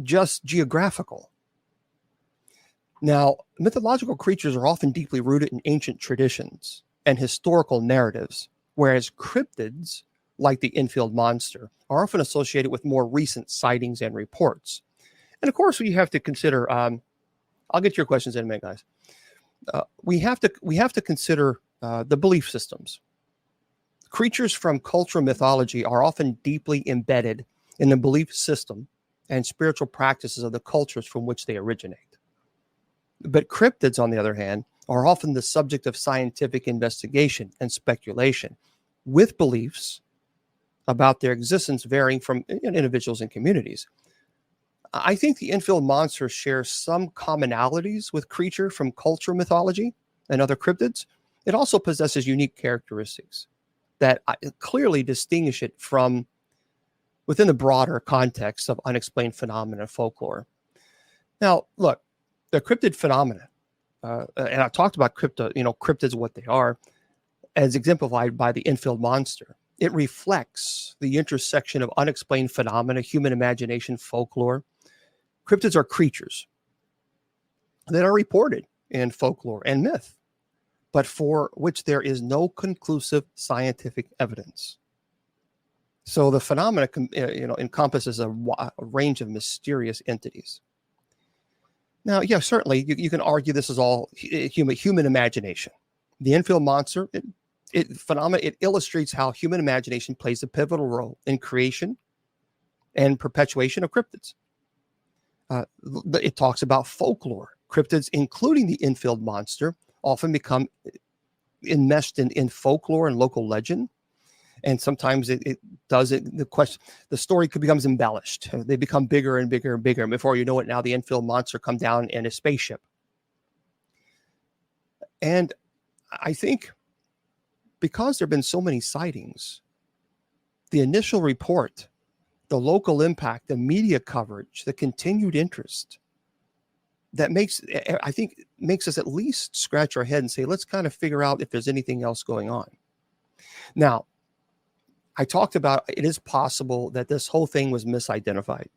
just geographical. Now, mythological creatures are often deeply rooted in ancient traditions and historical narratives, whereas cryptids, like the Enfield monster, are often associated with more recent sightings and reports. And of course, we have to consider, I'll get to your questions in a minute, guys. We have to consider the belief systems. Creatures from cultural mythology are often deeply embedded in the belief system and spiritual practices of the cultures from which they originate. But cryptids, on the other hand, are often the subject of scientific investigation and speculation, with beliefs about their existence varying from individuals and communities. I think the Enfield monster shares some commonalities with creatures from cultural mythology and other cryptids. It also possesses unique characteristics that clearly distinguish it from within the broader context of unexplained phenomena and folklore. Now, look, the cryptid phenomena, and I talked about cryptids, what they are, as exemplified by the Enfield monster. It reflects the intersection of unexplained phenomena, human imagination, folklore. Cryptids are creatures that are reported in folklore and myth, but for which there is no conclusive scientific evidence. So the phenomena, encompasses a range of mysterious entities. Now, yeah, certainly you can argue this is all human imagination. The Enfield monster, it illustrates how human imagination plays a pivotal role in creation and perpetuation of cryptids. It talks about folklore. Cryptids, including the Enfield monster, often become enmeshed in folklore and local legend. And sometimes it does it. The story becomes embellished. They become bigger and bigger and bigger. And before you know it, now the Enfield monster come down in a spaceship. And I think because there have been so many sightings, the initial report, the local impact, the media coverage, the continued interest, that makes us at least scratch our head and say, let's kind of figure out if there's anything else going on. Now, I talked about it is possible that this whole thing was misidentified.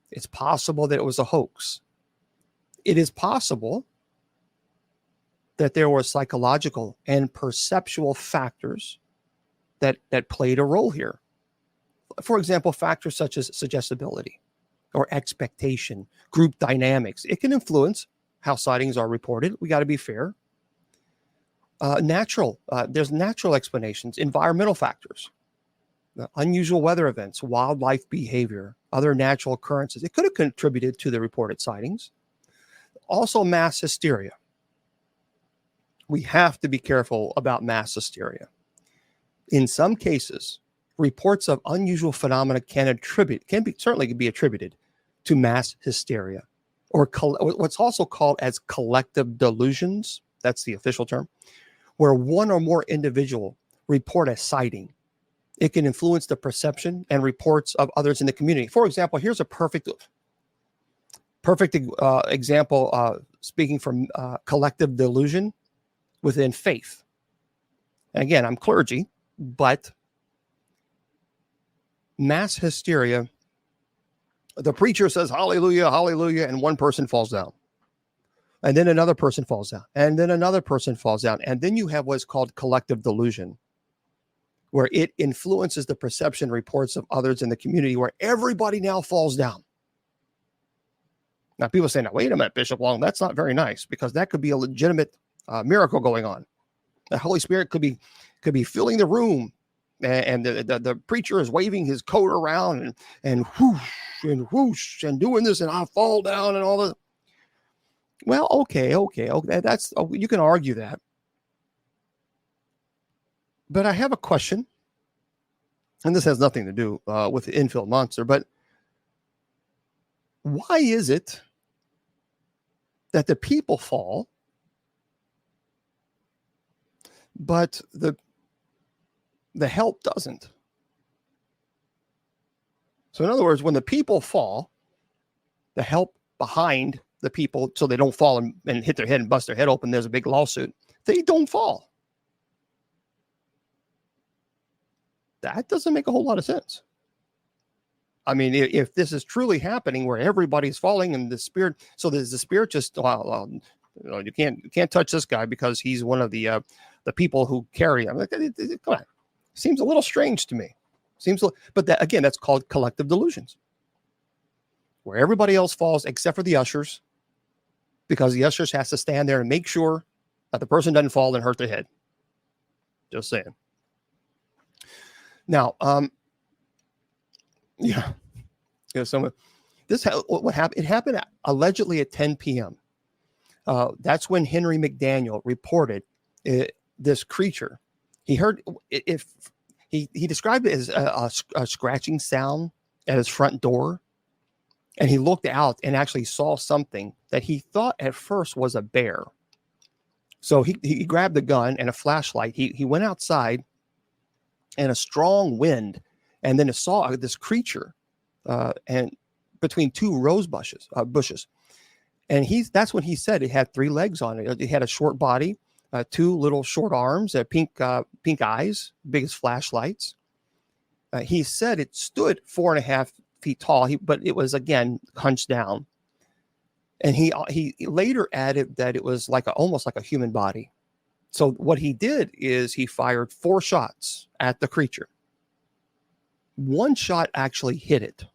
It's possible that it was a hoax. It is possible that there were psychological and perceptual factors that played a role here. For example, factors such as suggestibility or expectation, group dynamics. It can influence how sightings are reported. We got to be fair. There's natural explanations, environmental factors, unusual weather events, wildlife behavior, other natural occurrences. It could have contributed to the reported sightings. Also, mass hysteria. We have to be careful about mass hysteria. In some cases, reports of unusual phenomena certainly be attributed to mass hysteria, or what's also called as collective delusions. That's the official term, where one or more individual report a sighting. It can influence the perception and reports of others in the community. For example, here's a perfect example, speaking from collective delusion within faith. And again, I'm clergy, but mass hysteria, the preacher says, hallelujah, hallelujah, and one person falls down. And then another person falls down. And then another person falls down. And then you have what's called collective delusion, where it influences the perception reports of others in the community, where everybody now falls down. Now, people say, now, wait a minute, Bishop Long, that's not very nice, because that could be a legitimate miracle going on. The Holy Spirit could be filling the room, and the preacher is waving his coat around and whoosh and doing this, and I fall down and all that. Well, okay. That's, you can argue that. But I have a question, and this has nothing to do with the Enfield monster, but why is it that the people fall, but the help doesn't? So in other words, when the people fall, the help behind the people, so they don't fall and hit their head and bust their head open, there's a big lawsuit, they don't fall. That doesn't make a whole lot of sense. I mean, if this is truly happening where everybody's falling and the spirit, so there's the spirit just, you can't touch this guy because he's one of the people who carry him. Come on. Seems a little strange to me. But that, again, that's called collective delusions, where everybody else falls except for the ushers, because the ushers has to stand there and make sure that the person doesn't fall and hurt their head. Just saying. Now, what happened? It happened allegedly at 10 p.m. That's when Henry McDaniel reported this creature. He heard he described it as a scratching sound at his front door, and he looked out and actually saw something that he thought at first was a bear. So he grabbed a gun and a flashlight. He went outside, and a strong wind, and then saw this creature and between two rose bushes, and that's when he said it had 3 legs on it. It had a short body, 2 little short arms, pink eyes, big as flashlights. He said it stood 4.5 feet tall, but it was, again, hunched down. And he later added that it was almost like a human body. So what he did is he fired 4 shots at the creature. One shot actually hit it.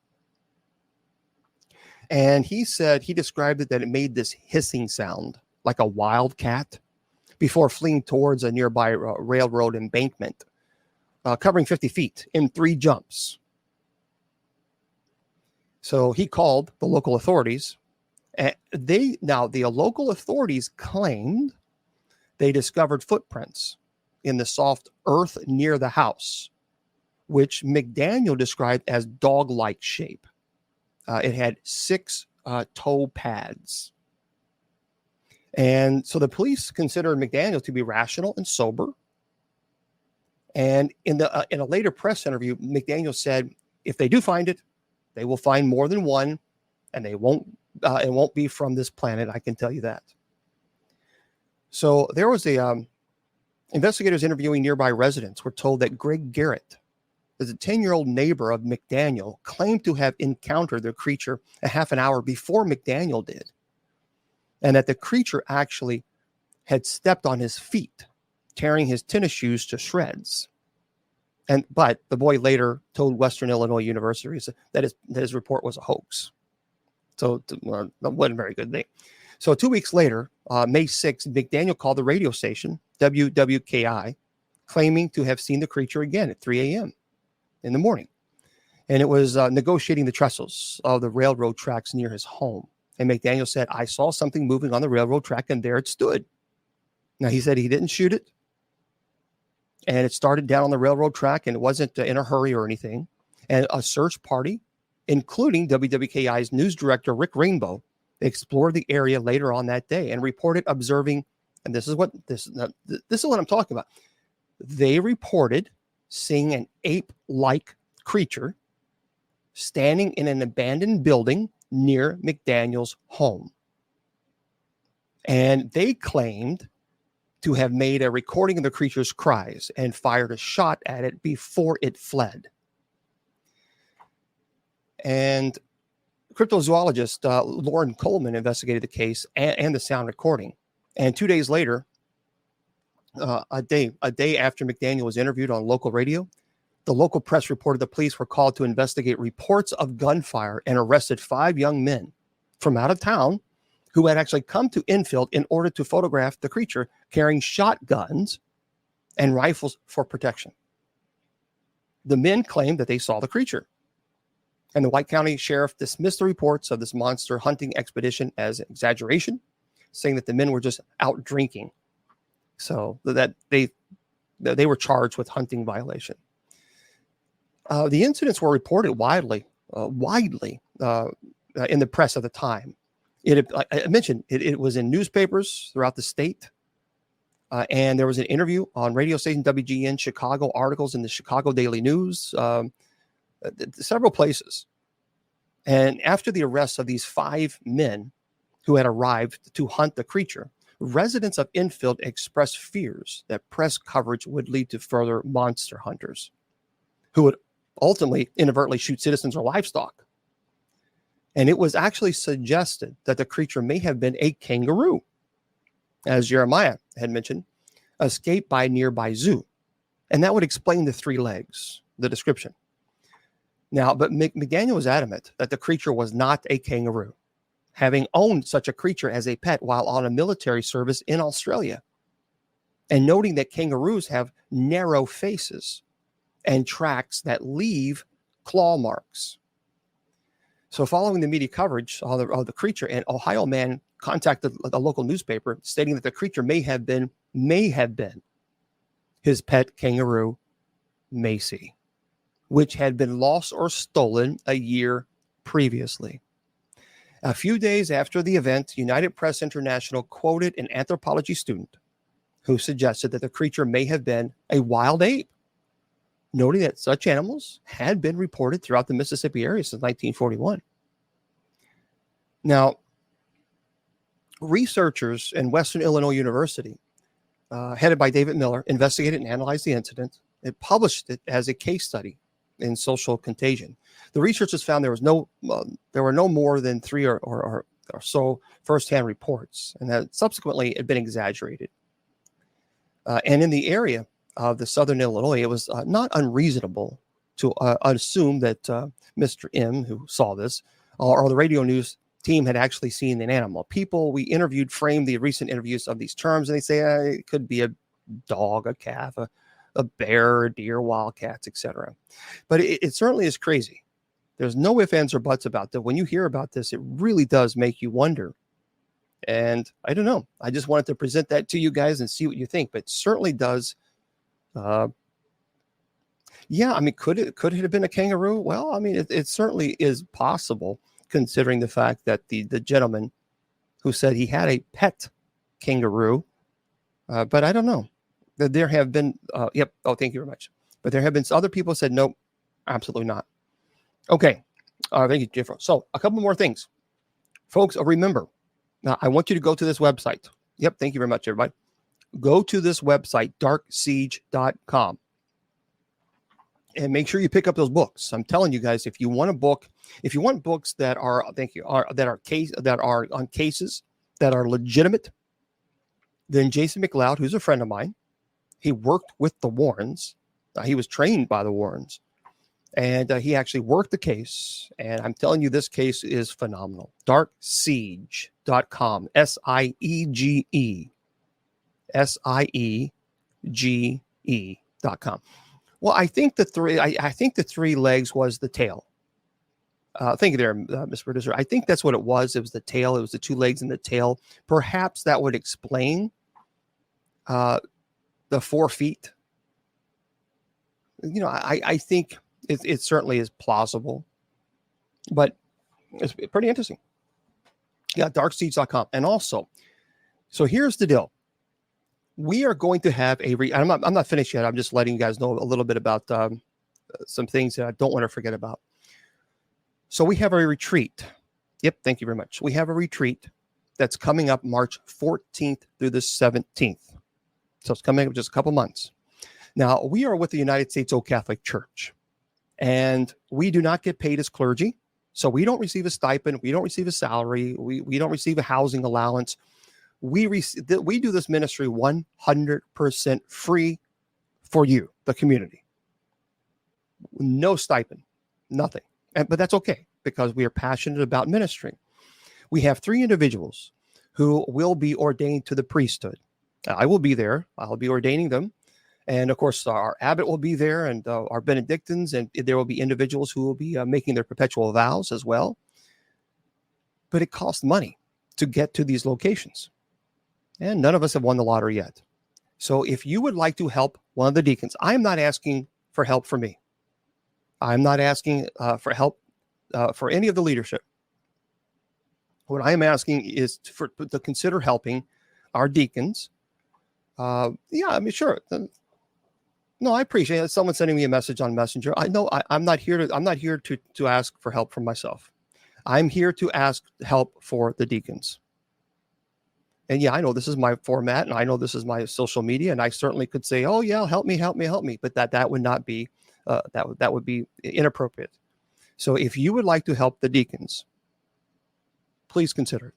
And he said, he described it that it made this hissing sound like a wild cat before fleeing towards a nearby railroad embankment, covering 50 feet in 3 jumps. So he called the local authorities. And the local authorities claimed they discovered footprints in the soft earth near the house, which McDaniel described as dog-like shape. It had 6 toe pads. And so the police considered McDaniel to be rational and sober. And in a later press interview, McDaniel said, if they do find it, they will find more than one, and it won't be from this planet. I can tell you that. So there was investigators interviewing nearby residents were told that Greg Garrett, as a 10-year-old neighbor of McDaniel, claimed to have encountered the creature a half an hour before McDaniel did, and that the creature actually had stepped on his feet, tearing his tennis shoes to shreds. But the boy later told Western Illinois University that his report was a hoax. So that wasn't a very good thing. So 2 weeks later, May 6th, McDaniel called the radio station, WWKI, claiming to have seen the creature again at 3 a.m. in the morning. And it was negotiating the trestles of the railroad tracks near his home. And McDaniel said, I saw something moving on the railroad track, and there it stood. Now, he said he didn't shoot it. And it started down on the railroad track, and it wasn't in a hurry or anything. And a search party, including WWKI's news director, Rick Rainbow, explored the area later on that day and reported observing, and this is what I'm talking about. They reported seeing an ape-like creature standing in an abandoned building near McDaniel's home. And they claimed to have made a recording of the creature's cries and fired a shot at it before it fled. And cryptozoologist Lauren Coleman investigated the case and the sound recording. And 2 days later, a day after McDaniel was interviewed on local radio, the local press reported the police were called to investigate reports of gunfire and arrested 5 young men from out of town who had actually come to Enfield in order to photograph the creature carrying shotguns and rifles for protection. The men claimed that they saw the creature. And the White County Sheriff dismissed the reports of this monster hunting expedition as an exaggeration, saying that the men were just out drinking. So that they were charged with hunting violation. The incidents were reported widely in the press at the time. I mentioned it was in newspapers throughout the state. And there was an interview on radio station WGN Chicago, articles in the Chicago Daily News, several places. And after the arrest of these 5 men who had arrived to hunt the creature, residents of Enfield expressed fears that press coverage would lead to further monster hunters who would ultimately inadvertently shoot citizens or livestock. And it was actually suggested that the creature may have been a kangaroo, as Jeremiah had mentioned, escaped by a nearby zoo. And that would explain the 3 legs, the description. Now, but McDaniel was adamant that the creature was not a kangaroo, having owned such a creature as a pet while on a military service in Australia, and noting that kangaroos have narrow faces and tracks that leave claw marks. So following the media coverage of the creature, an Ohio man contacted a local newspaper stating that the creature may have been his pet kangaroo, Macy, which had been lost or stolen a year previously. A few days after the event, United Press International quoted an anthropology student who suggested that the creature may have been a wild ape, noting that such animals had been reported throughout the Mississippi area since 1941. Now, researchers in Western Illinois University, headed by David Miller, investigated and analyzed the incident. It published it as a case study in social contagion. The researchers found there were no more than 3 or so firsthand reports, and that subsequently it had been exaggerated. And in the area of the southern Illinois, it was not unreasonable to assume that Mr. M, who saw this, or the radio news team had actually seen an animal. People we interviewed framed the recent interviews of these terms, and they say it could be a dog, a calf, a bear, a deer, wildcats, etc. But it certainly is crazy. There's no ifs, ands, or buts about that. When you hear about this, it really does make you wonder. And I don't know. I just wanted to present that to you guys and see what you think. But it certainly does. Yeah, I mean, could it have been a kangaroo? Well, I mean, it certainly is possible, considering the fact that the gentleman who said he had a pet kangaroo. But I don't know. There have been, yep. Oh, thank you very much. But there have been other people who said, nope, absolutely not. Okay. Thank you, Jeff. So a couple more things. Folks, remember, now I want you to go to this website. Yep. Thank you very much, everybody. Go to this website, darksiege.com. And make sure you pick up those books. I'm telling you guys, if you want a book, if you want books that are, that are on cases that are legitimate, then Jason McLeod, who's a friend of mine, he worked with the Warrens. He was trained by the Warrens, and he actually worked the case. And I'm telling you, this case is phenomenal. Darksiege.com, SIEGE, SIEGE.com. Well, I think the three legs was the tail. Thank you there, Mr. Producer. I think that's what it was. It was the tail. It was the two legs and the tail. Perhaps that would explain the 4 feet. You know, I think it certainly is plausible, but it's pretty interesting. Yeah, darksiege.com. And also, so here's the deal. We are going to have I'm not finished yet. I'm just letting you guys know a little bit about some things that I don't want to forget about. So we have a retreat. Yep, thank you very much. We have a retreat that's coming up March 14th through the 17th. So it's coming up just a couple months. Now, we are with the United States Old Catholic Church, and we do not get paid as clergy. So we don't receive a stipend. We don't receive a salary. We don't receive a housing allowance. We do this ministry 100% free for you, the community. No stipend, nothing. But that's okay, because we are passionate about ministry. We have 3 individuals who will be ordained to the priesthood. I will be there. I'll be ordaining them. And of course, our abbot will be there, and our Benedictines, and there will be individuals who will be making their perpetual vows as well. But it costs money to get to these locations. And none of us have won the lottery yet. So if you would like to help one of the deacons, I am not asking for help for me. I'm not asking for help for any of the leadership. What I am asking is to consider helping our deacons. Yeah, I mean, sure. No, I appreciate it. Someone sending me a message on Messenger. I know I'm not here to ask for help from myself. I'm here to ask help for the deacons. And yeah, I know this is my format, and I know this is my social media, and I certainly could say, "Oh yeah, help me," but that would not be that would be inappropriate. So if you would like to help the deacons, please consider it.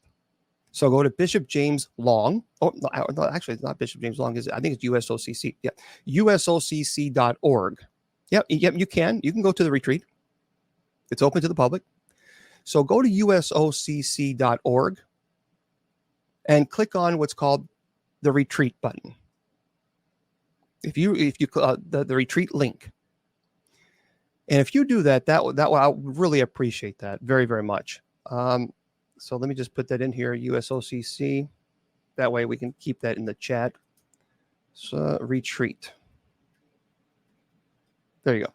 So go to Bishop James Long. Oh, no, actually, it's not Bishop James Long. I think it's USOCC. Yeah, USOCC.org. Yeah, you can go to the retreat. It's open to the public. So go to USOCC.org. and click on what's called the retreat button. If you the retreat link, and if you do that I would really appreciate that very, very much. So let me just put that in here, USOCC. That way we can keep that in the chat. So retreat. There you go.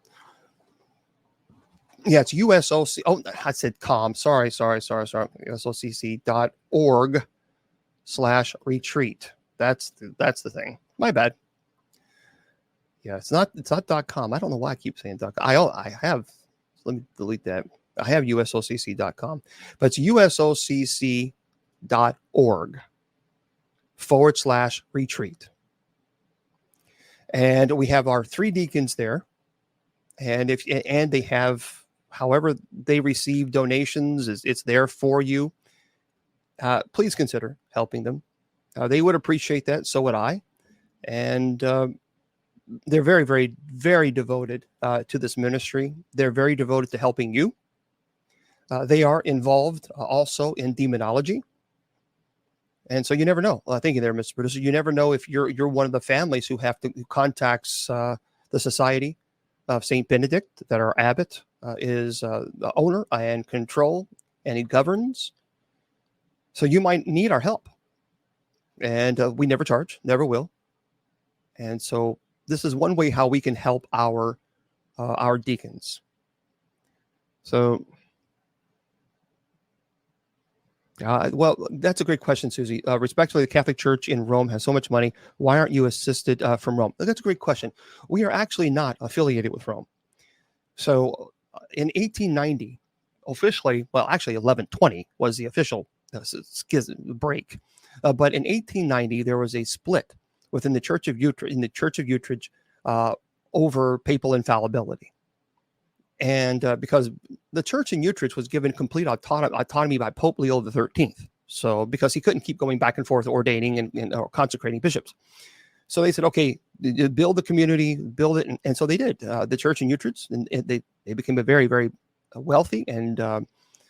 Yeah, it's USOC. Oh, I said com. Sorry. USOCC.org/retreat. That's the thing. My bad. Yeah, it's not .com. I don't know why I keep saying .com. I have, let me delete that. I have USOCC.com, but it's USOCC.org/retreat. And we have our 3 deacons there. And they have, however they receive donations, it's there for you. Please consider helping them. They would appreciate that. So would I. And they're very, very, very devoted to this ministry. They're very devoted to helping you. They are involved also in demonology. And so you never know. Thank you there, Mr. Producer. You never know if you're one of the families who contacts the Society of Saint Benedict, that our abbot is the owner and control, and he governs. So you might need our help, and we never charge, never will. And so this is one way how we can help our deacons. So. Well, that's a great question, Susie. Respectfully, the Catholic Church in Rome has so much money. Why aren't you assisted from Rome? That's a great question. We are actually not affiliated with Rome. So in 1890, officially, well, actually 1120 was the official break. But in 1890, there was a split within the Church of Utrecht, over papal infallibility. And because the church in Utrecht was given complete autonomy by Pope Leo XIII. So because he couldn't keep going back and forth ordaining and or consecrating bishops. So they said, okay, build the community, build it. And so they did. The church in Utrecht, and they became a very, very wealthy and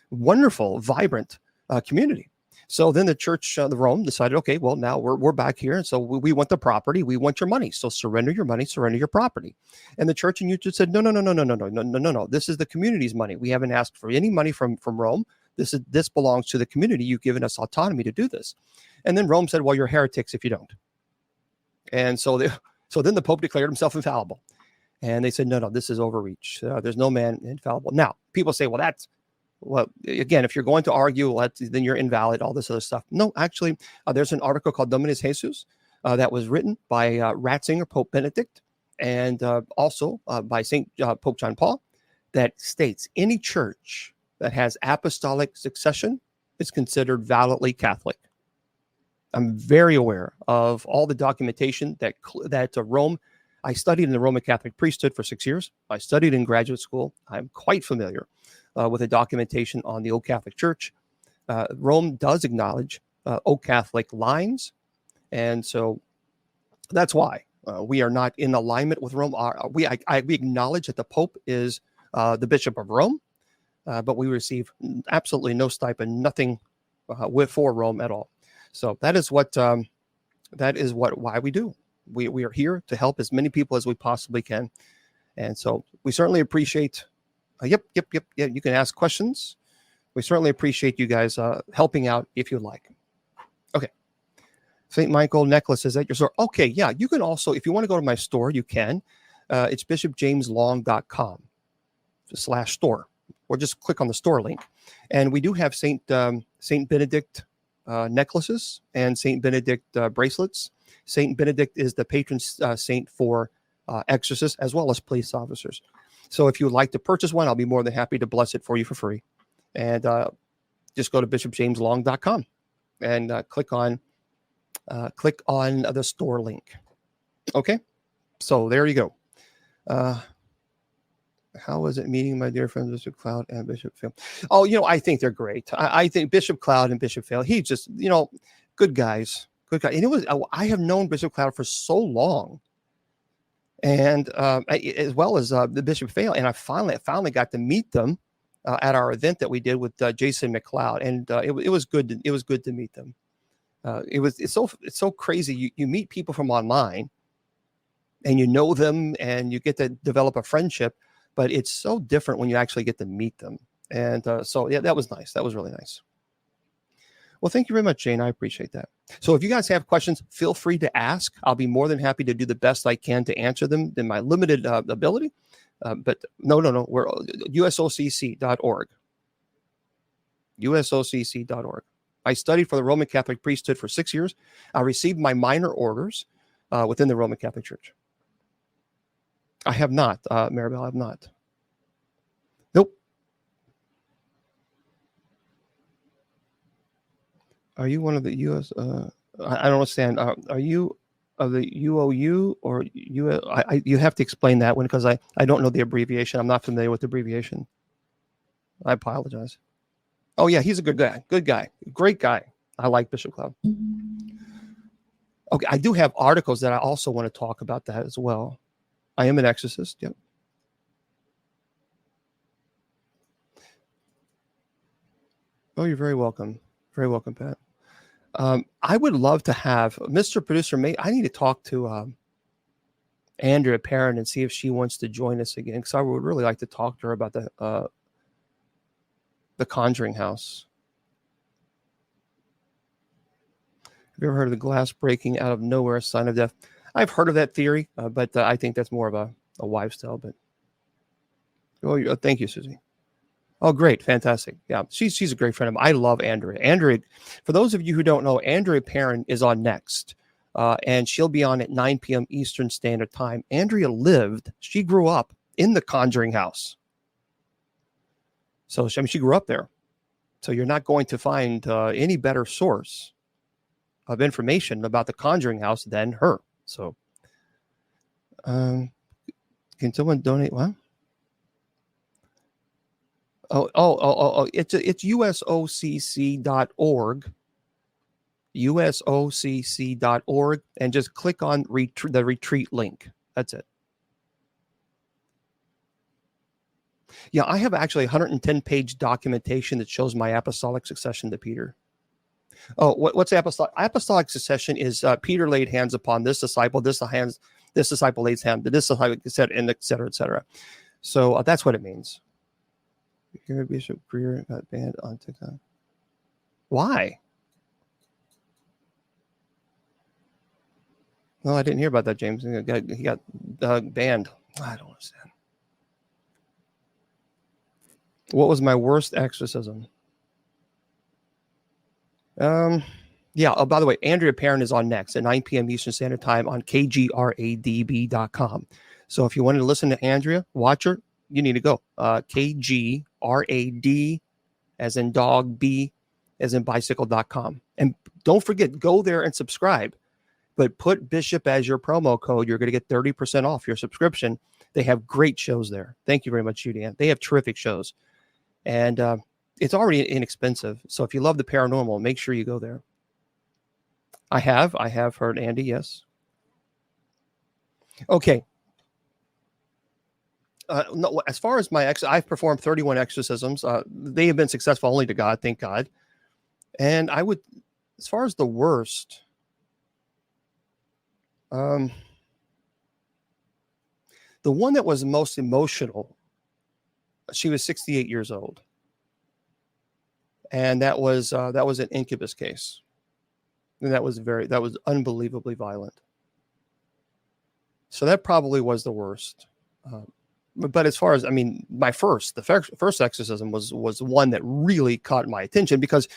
wonderful, vibrant community. So then the church, the Rome, decided, okay, well, now we're back here. And so we want the property. We want your money. So surrender your money, surrender your property. And the church in Utrecht said, no. This is the community's money. We haven't asked for any money from Rome. This belongs to the community. You've given us autonomy to do this. And then Rome said, well, you're heretics if you don't. And so then the Pope declared himself infallible. And they said, no, this is overreach. There's no man infallible. Now, people say, well, again, if you're going to argue, then you're invalid, all this other stuff. No, actually, there's an article called Dominus Jesus that was written by Ratzinger, Pope Benedict, and also by Pope John Paul, that states any church that has apostolic succession is considered validly Catholic. I'm very aware of all the documentation that Rome. I studied in the Roman Catholic priesthood for 6 years. I studied in graduate school. I'm quite familiar with the documentation on the Old Catholic Church. Rome does acknowledge Old Catholic lines, and so that's why we are not in alignment with Rome. We acknowledge that the Pope is the Bishop of Rome, but we receive absolutely no stipend, nothing for Rome at all. So that is why we do. We are here to help as many people as we possibly can, and so we certainly appreciate. Yep. You can ask questions. We certainly appreciate you guys helping out if you like. Okay. St. Michael necklace is at your store. Okay, yeah. You can also, if you want to go to my store, you can. It's bishopjameslong.com/store, or just click on the store link. And we do have Saint Benedict necklaces and Saint Benedict bracelets. Saint Benedict is the patron saint for exorcists as well as police officers. So if you would like to purchase one, I'll be more than happy to bless it for you for free. And just go to bishopjameslong.com and click on the store link. Okay, so there you go. How was it meeting my dear friends Bishop Cloud and Bishop Phil? Oh, I think they're great. I think Bishop Cloud and Bishop Phil, he just, good guys. Good guy. And I have known Bishop Cloud for so long. And as well as the Bishop Phil, and I finally got to meet them at our event that we did with Jason McLeod, and it was good. It was good to meet them. It's so crazy. You meet people from online, and you know them, and you get to develop a friendship. But it's so different when you actually get to meet them. And so yeah, that was nice. That was really nice. Well, thank you very much, Jane. I appreciate that. So if you guys have questions, feel free to ask. I'll be more than happy to do the best I can to answer them in my limited ability. But no. We're usocc.org. usocc.org. I studied for the Roman Catholic priesthood for 6 years. I received my minor orders within the Roman Catholic Church. I have not, Maribel, I have not. Nope. Are you one of the U.S.? I don't understand. Are you of the UOU or U? You have to explain that one because I don't know the abbreviation. I'm not familiar with the abbreviation. I apologize. Oh yeah, he's a good guy. Good guy. Great guy. I like Bishop Cloud. Okay, I do have articles that I also want to talk about that as well. I am an exorcist. Yep. Oh, you're very welcome. Very welcome, Pat. I would love to have Mr. Producer. I need to talk to Andrea Perrin and see if she wants to join us again, because I would really like to talk to her about the Conjuring House. Have you ever heard of the glass breaking out of nowhere, sign of death? I've heard of that theory, but I think that's more of a wives' tale. But thank you, Susie. Oh, great, fantastic. Yeah, she's a great friend of mine. I love Andrea. Andrea, for those of you who don't know, Andrea Perrin is on next, and she'll be on at 9 p.m. Eastern Standard Time. Andrea she grew up in the Conjuring House. So, she grew up there. So you're not going to find any better source of information about the Conjuring House than her. So, can someone donate? What? Oh, it's usocc.org, usocc.org, and just click on the retreat link. That's it. Yeah, I have actually 110-page documentation that shows my apostolic succession to Peter. Oh, what's apostolic? Apostolic succession is Peter laid hands upon this disciple, this disciple lays hands, this disciple, et cetera, et cetera. So that's what it means. Bishop Greer got banned on TikTok. Why? No, I didn't hear about that, James. He got banned. I don't understand. What was my worst exorcism? Yeah. Oh, by the way, Andrea Perrin is on next at 9 p.m. Eastern Standard Time on kgradb.com. So if you wanted to listen to Andrea, watch her, you need to go. KGRAD as in dog, B as in bicycle.com. And don't forget, go there and subscribe. But put Bishop as your promo code. You're going to get 30% off your subscription. They have great shows there. Thank you very much, Judy Ann. They have terrific shows. And it's already inexpensive. So if you love the paranormal, make sure you go there. I have heard Andy, yes. Okay. No, as far as I've performed 31 exorcisms. They have been successful only to God, thank God. And I would, as far as the worst, the one that was most emotional, she was 68 years old. And that was an incubus case. And that was unbelievably violent. So that probably was the worst. But as far as, my first exorcism was one that really caught my attention, because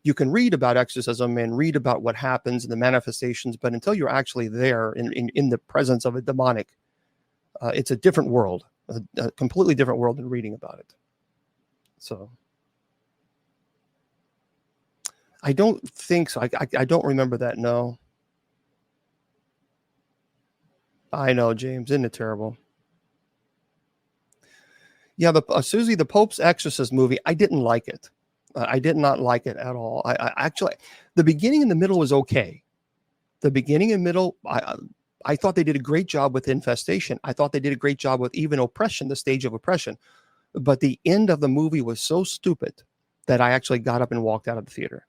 you can read about exorcism and read about what happens and the manifestations, but until you're actually there in the presence of a demonic, it's a different world, a completely different world than reading about it. So I don't think so. I don't remember that. No. I know, James. Isn't it terrible? Yeah, Susie, the Pope's Exorcist movie, I didn't like it. I did not like it at all. I actually, the beginning and the middle was okay. The beginning and middle, I thought they did a great job with infestation. I thought they did a great job with even oppression, the stage of oppression. But the end of the movie was so stupid that I actually got up and walked out of the theater.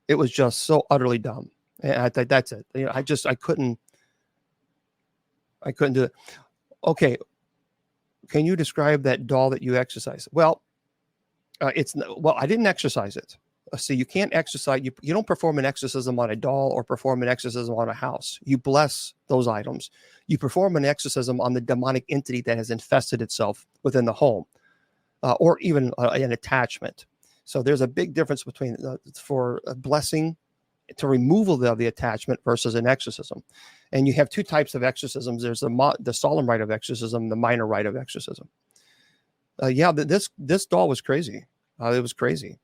It was just so utterly dumb. And I thought, that's it. I couldn't do it. Okay. Can you describe that doll that you exercise? Well, I didn't exercise it. See, you can't exercise. You don't perform an exorcism on a doll or perform an exorcism on a house. You bless those items. You perform an exorcism on the demonic entity that has infested itself within the home, or even an attachment. So there's a big difference between for a blessing to removal of the attachment versus an exorcism. And you have two types of exorcisms. There's the solemn rite of exorcism, the minor rite of exorcism. This doll was crazy. It was crazy.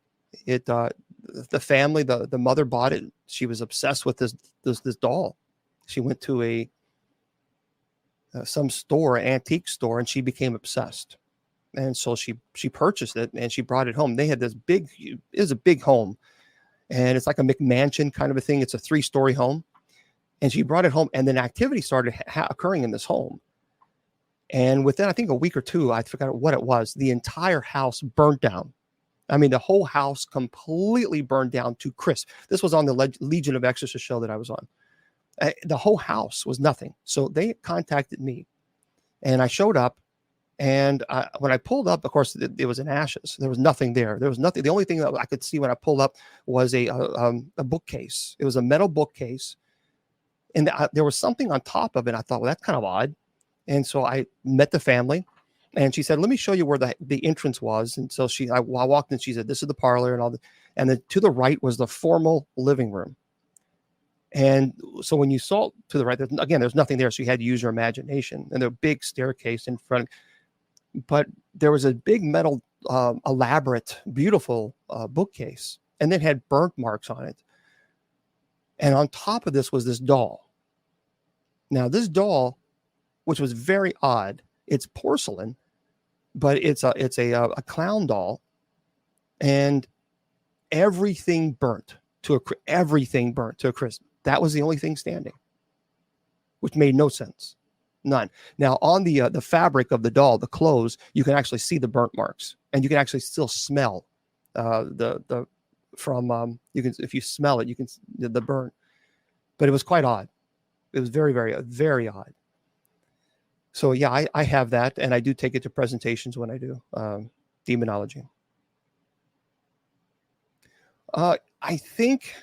The family, the mother bought it. She was obsessed with this doll. She went to some store, an antique store, and she became obsessed. And so she purchased it and she brought it home. They had it was a big home, and it's like a McMansion kind of a thing. It's a 3-story home, and she brought it home, and then activity started occurring in this home. And within, I think, a week or two, I forgot what it was, the entire house burnt down. I mean, the whole house completely burned down to crisp. This was on the Legion of Exorcists show that I was on. The whole house was nothing. So they contacted me, and I showed up. And when I pulled up, of course, it was in ashes. There was nothing there. There was nothing. The only thing that I could see when I pulled up was a bookcase. It was a metal bookcase, and there was something on top of it. I thought, well, that's kind of odd. And so I met the family, and she said, "Let me show you where the entrance was." And so I walked in. She said, "This is the parlor," and all that. And then to the right was the formal living room. And so when you saw to the right, there's nothing there. So you had to use your imagination. And there was a big staircase in front. But there was a big metal, elaborate, beautiful bookcase, and it had burnt marks on it. And on top of this was this doll. Now, this doll, which was very odd, it's porcelain, but it's a clown doll, and everything burnt to a crisp. That was the only thing standing, which made no sense. None. Now, on the fabric of the doll, the clothes, you can actually see the burnt marks, and you can actually still smell you can, if you smell it, you can the burn. But it was quite odd. It was very, very, very odd. So yeah, I have that, and I do take it to presentations when I do demonology. I think,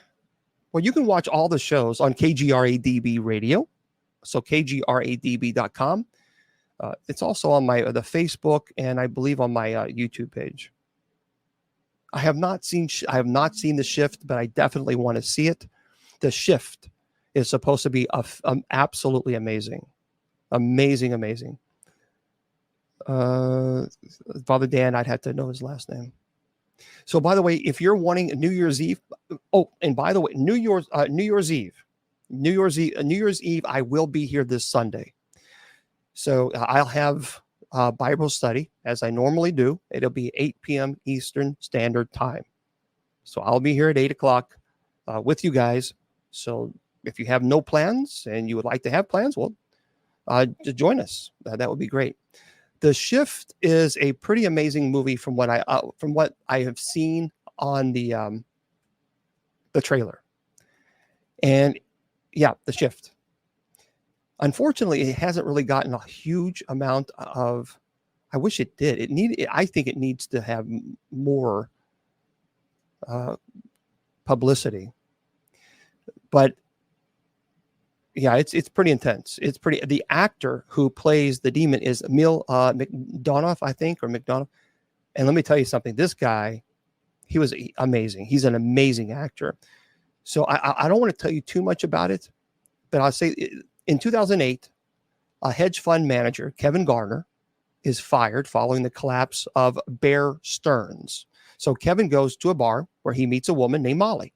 well, you can watch all the shows on KGRADB radio. So kgradb.com. It's also on the Facebook, and I believe on my YouTube page. I have not seen The Shift, but I definitely want to see it. The Shift is supposed to be absolutely amazing. Amazing. Father Dan, I'd have to know his last name. So, by the way, if you're wanting New Year's Eve, and by the way, New Year's Eve, I will be here this Sunday. So I'll have Bible study as I normally do. It'll be 8 p.m. Eastern Standard Time. So I'll be here at 8 o'clock with you guys. So if you have no plans and you would like to have plans, well, join us. That would be great. The Shift is a pretty amazing movie from what I have seen on the trailer. And yeah, The Shift. Unfortunately, it hasn't really gotten a huge amount of. I wish it did. I think it needs to have more publicity. But yeah, it's pretty intense. It's pretty. The actor who plays the demon is Emil McDonough, I think, or McDonough. And let me tell you something. This guy, he was amazing. He's an amazing actor. So I don't want to tell you too much about it, but I'll say in 2008, a hedge fund manager, Kevin Garner, is fired following the collapse of Bear Stearns. So Kevin goes to a bar where he meets a woman named Molly,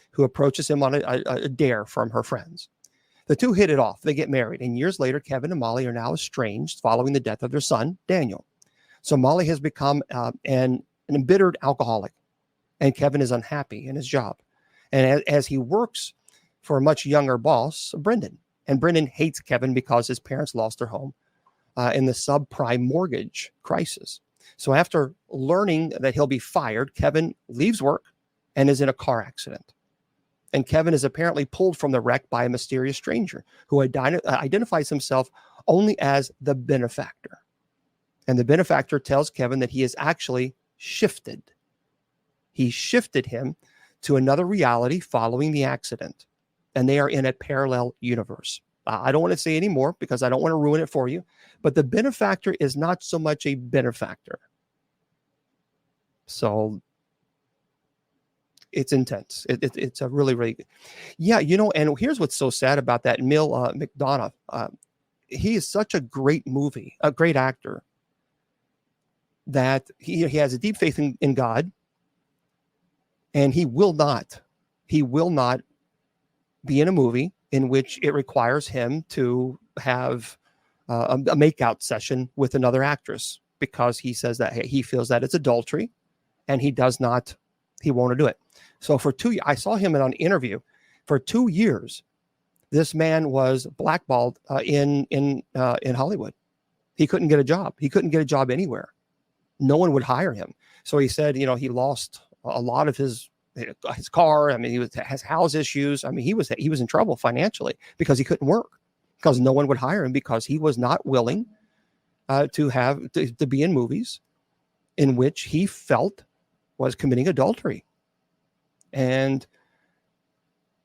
who approaches him on a dare from her friends. The two hit it off. They get married. And years later, Kevin and Molly are now estranged following the death of their son, Daniel. So Molly has become an embittered alcoholic, and Kevin is unhappy in his job. And as he works for a much younger boss, Brendan. And Brendan hates Kevin because his parents lost their home in the subprime mortgage crisis. So after learning that he'll be fired, Kevin leaves work and is in a car accident. And Kevin is apparently pulled from the wreck by a mysterious stranger who identifies himself only as the benefactor. And the benefactor tells Kevin that he is actually shifted. He shifted him to another reality following the accident. And they are in a parallel universe. I don't want to say any more because I don't want to ruin it for you. But the benefactor is not so much a benefactor. So it's intense. It's a really, really good. Yeah, and here's what's so sad about that. Emil McDonough, he is such a great actor, that he has a deep faith in God, and he will not be in a movie in which it requires him to have a makeout session with another actress, because he says that he feels that it's adultery, and he won't do it. So for 2 years, I saw him in an interview. For 2 years, this man was blackballed in Hollywood. He couldn't get a job. He couldn't get a job anywhere. No one would hire him. So he said, he lost a lot of his car. I mean, has house issues. I mean, he was in trouble financially because he couldn't work, because no one would hire him, because he was not willing to be in movies in which he felt was committing adultery. And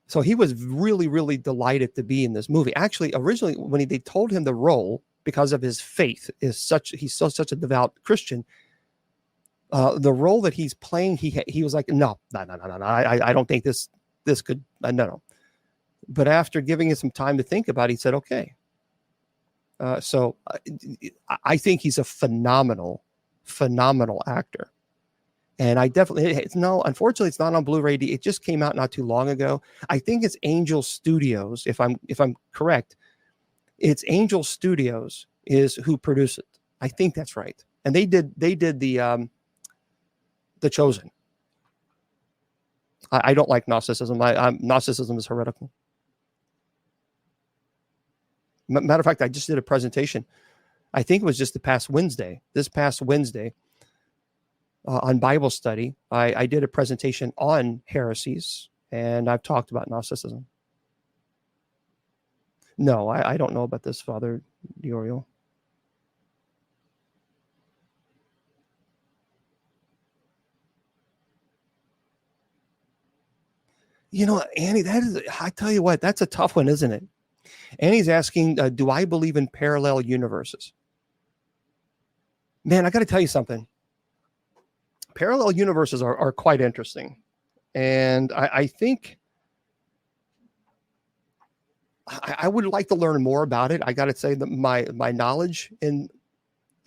so he was really, really delighted to be in this movie. Actually, originally, when they told him the role, because of his faith, he's such a devout Christian, the role that he's playing, he was like, no, I don't think this could, no. But after giving it some time to think about it, he said, okay. So I think he's a phenomenal actor. And I definitely, unfortunately, it's not on Blu-ray. It just came out not too long ago. I think it's Angel Studios, if I'm correct. It's Angel Studios is who produced it. I think that's right. And they did the Chosen. I don't like Gnosticism. Gnosticism is heretical. Matter of fact, I just did a presentation. I think it was just this past Wednesday, on Bible study. I did a presentation on heresies, and I've talked about Gnosticism. No, I don't know about this, Father Dioriel. Annie, I tell you what, that's a tough one, isn't it? Annie's asking, do I believe in parallel universes? Man, I got to tell you something. Parallel universes are quite interesting. And I think I would like to learn more about it. I got to say that my knowledge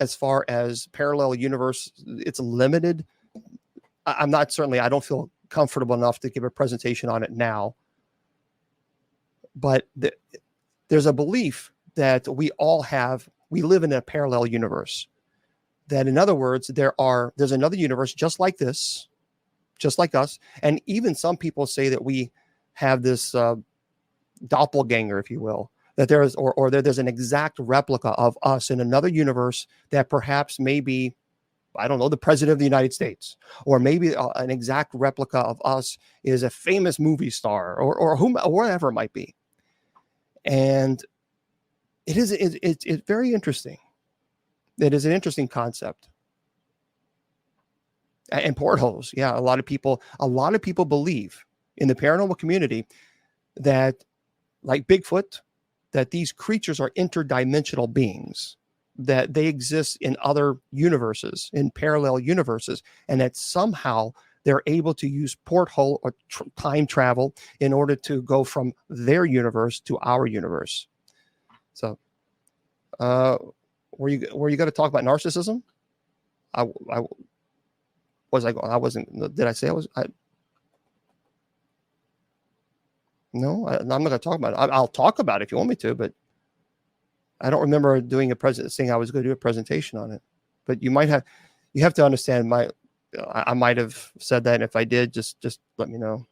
as far as parallel universe, it's limited. I don't feel comfortable enough to give a presentation on it now. But there's a belief that we live in a parallel universe. That, in other words, there's another universe just like this, just like us. And even some people say that we have this doppelganger, if you will, that there's an exact replica of us in another universe that perhaps maybe, I don't know, the president of the United States, or maybe an exact replica of us is a famous movie star, or whatever it might be. And it's very interesting. It is an interesting concept. And portholes, yeah, a lot of people believe in the paranormal community that, like Bigfoot, that these creatures are interdimensional beings, that they exist in other universes, in parallel universes, and that somehow they're able to use porthole or time travel in order to go from their universe to our universe. So, were you going to talk about narcissism? Wasn't. Did I say I was? No, I'm not going to talk about it. I'll talk about it if you want me to, but I don't remember doing saying I was going to do a presentation on it. But you have to understand I might have said that. And if I did, just let me know.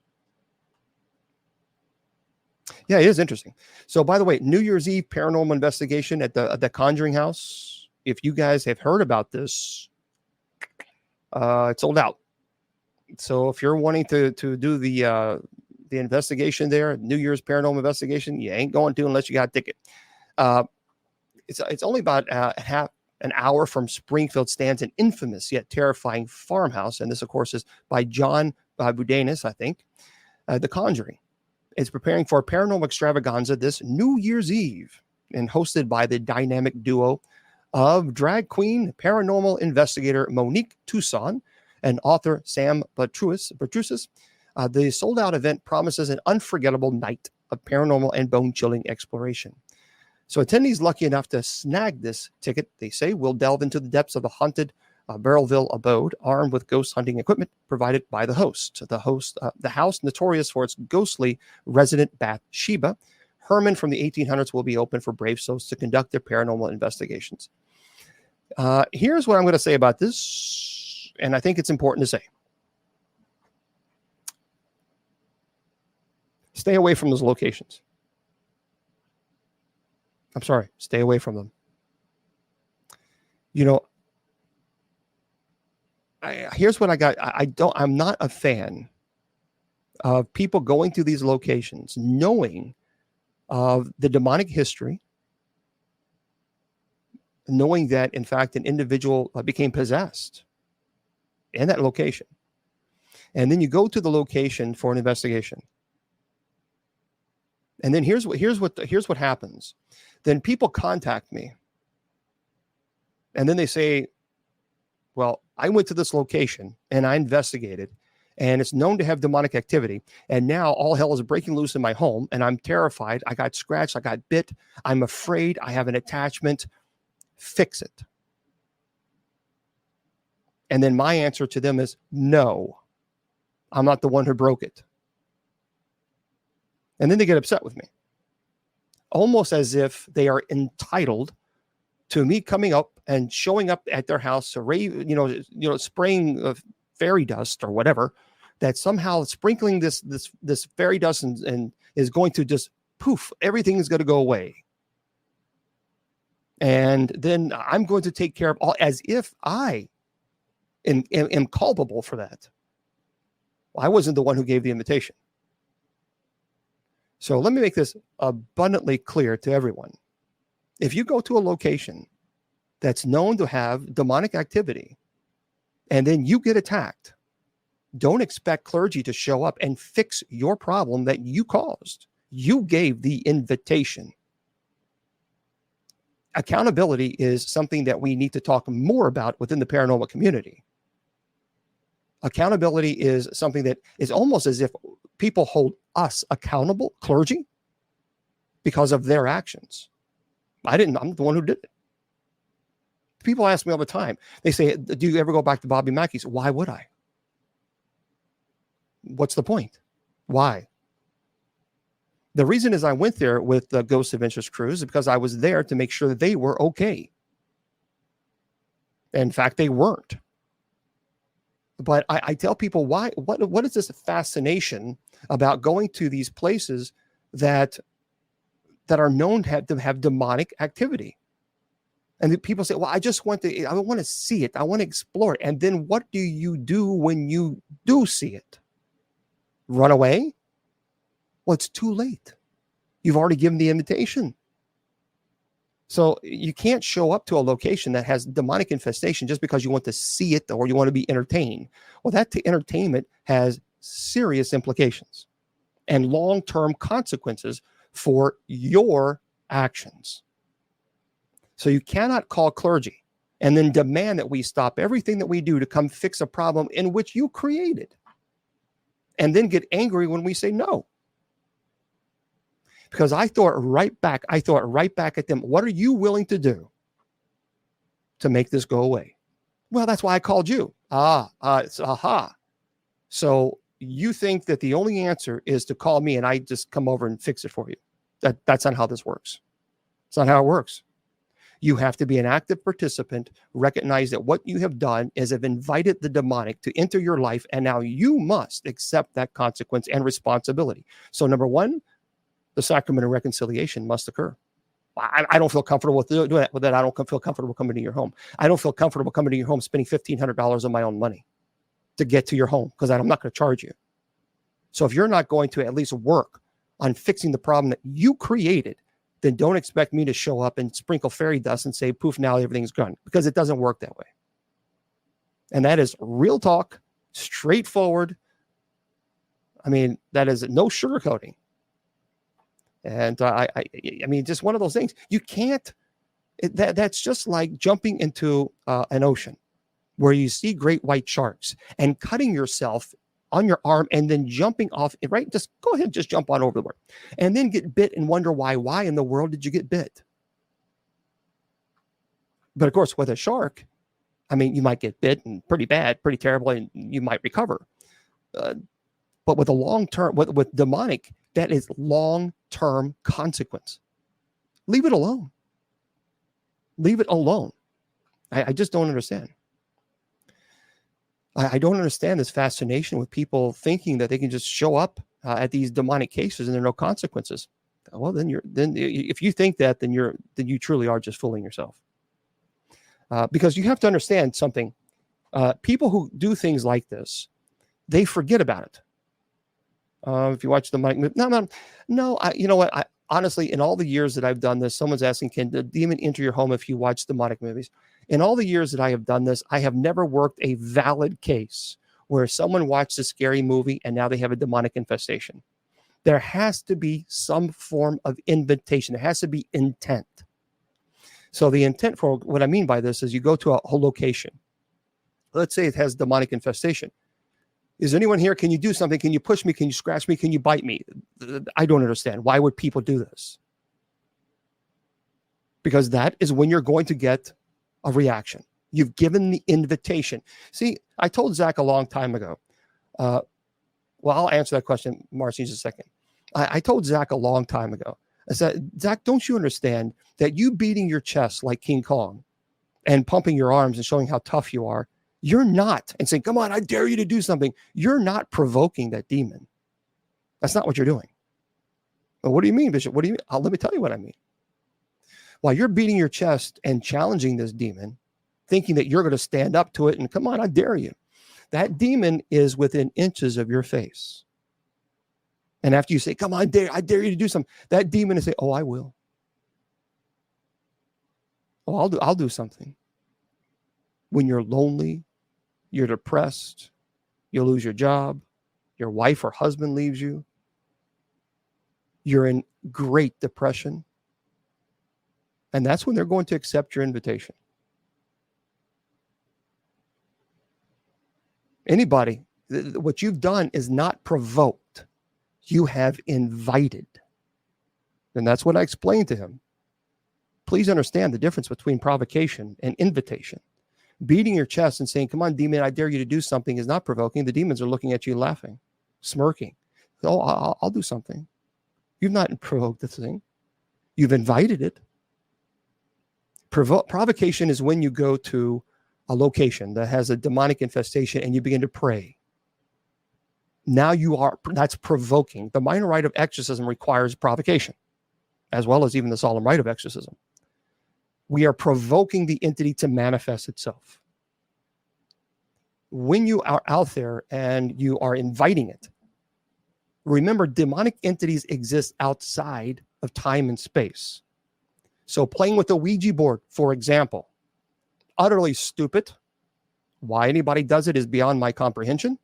Yeah, it is interesting. So, by the way, New Year's Eve paranormal investigation at the Conjuring House. If you guys have heard about this, it's sold out. So, if you're wanting to do the investigation there, New Year's paranormal investigation, you ain't going to unless you got a ticket. It's only about half an hour from Springfield. Stands an infamous yet terrifying farmhouse, and this, of course, is by John Budanis, I think. The Conjuring. It's preparing for a paranormal extravaganza this New Year's Eve, and hosted by the dynamic duo of drag queen paranormal investigator Monique Toussaint and author Sam Petrusis. The sold-out event promises an unforgettable night of paranormal and bone-chilling exploration. So attendees lucky enough to snag this ticket, they say, will delve into the depths of the haunted Barrelville abode, armed with ghost hunting equipment provided by the host. The house, notorious for its ghostly resident Bathsheba, Herman from the 1800s, will be open for brave souls to conduct their paranormal investigations. Here's what I'm going to say about this, and I think it's important to say. Stay away from those locations. I'm sorry, stay away from them. You know, here's what I got. I'm not a fan of people going to these locations knowing of the demonic history, knowing that, in fact, an individual became possessed in that location. And then you go to the location for an investigation. And then here's what happens. Then people contact me. And then they say, well, I went to this location and I investigated, and it's known to have demonic activity. And now all hell is breaking loose in my home, and I'm terrified. I got scratched. I got bit. I'm afraid. I have an attachment. Fix it. And then my answer to them is, no, I'm not the one who broke it. And then they get upset with me, almost as if they are entitled to me coming up and showing up at their house, spraying fairy dust or whatever, that somehow sprinkling this fairy dust and is going to just poof, everything is going to go away. And then I'm going to take care of all, as if I am culpable for that. Well, I wasn't the one who gave the invitation. So let me make this abundantly clear to everyone. If you go to a location that's known to have demonic activity and then you get attacked, don't expect clergy to show up and fix your problem that you caused. You gave the invitation. Accountability is something that we need to talk more about within the paranormal community. Accountability is something that is almost as if people hold us accountable, clergy, because of their actions. I'm the one who did it. People ask me all the time. They say, do you ever go back to Bobby Mackey's? Why would I? What's the point? Why? The reason is I went there with the Ghosts of Interest cruise because I was there to make sure that they were okay. In fact, they weren't. But I tell people, why? What is this fascination about going to these places that are known to have demonic activity? And people say, well, I want to see it. I want to explore it. And then what do you do when you do see it? Run away? Well, it's too late. You've already given the invitation. So you can't show up to a location that has demonic infestation just because you want to see it or you want to be entertained. Well, that entertainment has serious implications and long-term consequences for your actions. So you cannot call clergy and then demand that we stop everything that we do to come fix a problem in which you created, and then get angry when we say no. Because I throw it right back at them. What are you willing to do to make this go away? Well, that's why I called you. So you think that the only answer is to call me and I just come over and fix it for you. That's not how this works. It's not how it works. You have to be an active participant, recognize that what you have done is have invited the demonic to enter your life, and now you must accept that consequence and responsibility. So number one, the sacrament of reconciliation must occur. I don't feel comfortable with doing that. I don't feel comfortable coming to your home. I don't feel comfortable coming to your home spending $1,500 of my own money to get to your home because I'm not going to charge you. So if you're not going to at least work on fixing the problem that you created, then don't expect me to show up and sprinkle fairy dust and say, poof, now everything's gone, because it doesn't work that way. And that is real talk, straightforward. I mean, that is no sugarcoating. And I mean, just one of those things. You can't, that's just like jumping into an ocean where you see great white sharks and cutting yourself on your arm and then jumping off, right? Just go ahead, just jump on over the board and then get bit and wonder why. Why in the world did you get bit? But of course, with a shark, I mean, you might get bit and pretty bad, pretty terrible, and you might recover. But with a long-term, with demonic, that is long-term consequence. Leave it alone. Leave it alone. I just don't understand. I don't understand this fascination with people thinking that they can just show up at these demonic cases and there are no consequences. Well, then if you think that, then you truly are just fooling yourself. Because you have to understand something. People who do things like this, they forget about it. If you watch the Mike, no. You know what? Honestly, in all the years that I've done this, someone's asking, can the demon enter your home if you watch demonic movies? In all the years that I have done this, I have never worked a valid case where someone watched a scary movie and now they have a demonic infestation. There has to be some form of invitation. There has to be intent. So the intent for what I mean by this is you go to a whole location. Let's say it has demonic infestation. Is anyone here? Can you do something? Can you push me? Can you scratch me? Can you bite me? I don't understand. Why would people do this? Because that is when you're going to get a reaction. You've given the invitation. See, I told Zach a long time ago. Well, I'll answer that question, Marcy, in just a second. I told Zach a long time ago. I said, Zach, don't you understand that you beating your chest like King Kong and pumping your arms and showing how tough you are, you're not, and saying, come on, I dare you to do something. You're not provoking that demon. That's not what you're doing. Well, what do you mean, Bishop? What do you mean? Let me tell you what I mean. While you're beating your chest and challenging this demon, thinking that you're going to stand up to it and come on, I dare you. That demon is within inches of your face. And after you say, come on, I dare you to do something, that demon is saying, oh, I will. Oh, I'll do something. When you're lonely, you're depressed, you lose your job, your wife or husband leaves you, you're in great depression, and that's when they're going to accept your invitation. Anybody, what you've done is not provoked. You have invited. And that's what I explained to him. Please understand the difference between provocation and invitation. Beating your chest and saying, come on, demon, I dare you to do something is not provoking. The demons are looking at you laughing, smirking. Oh, I'll do something. You've not provoked the thing. You've invited it. Provocation is when you go to a location that has a demonic infestation and you begin to pray. Now that's provoking. The minor rite of exorcism requires provocation, as well as even the solemn rite of exorcism. We are provoking the entity to manifest itself. When you are out there and you are inviting it, remember, demonic entities exist outside of time and space. So playing with a Ouija board, for example, utterly stupid. Why anybody does it is beyond my comprehension.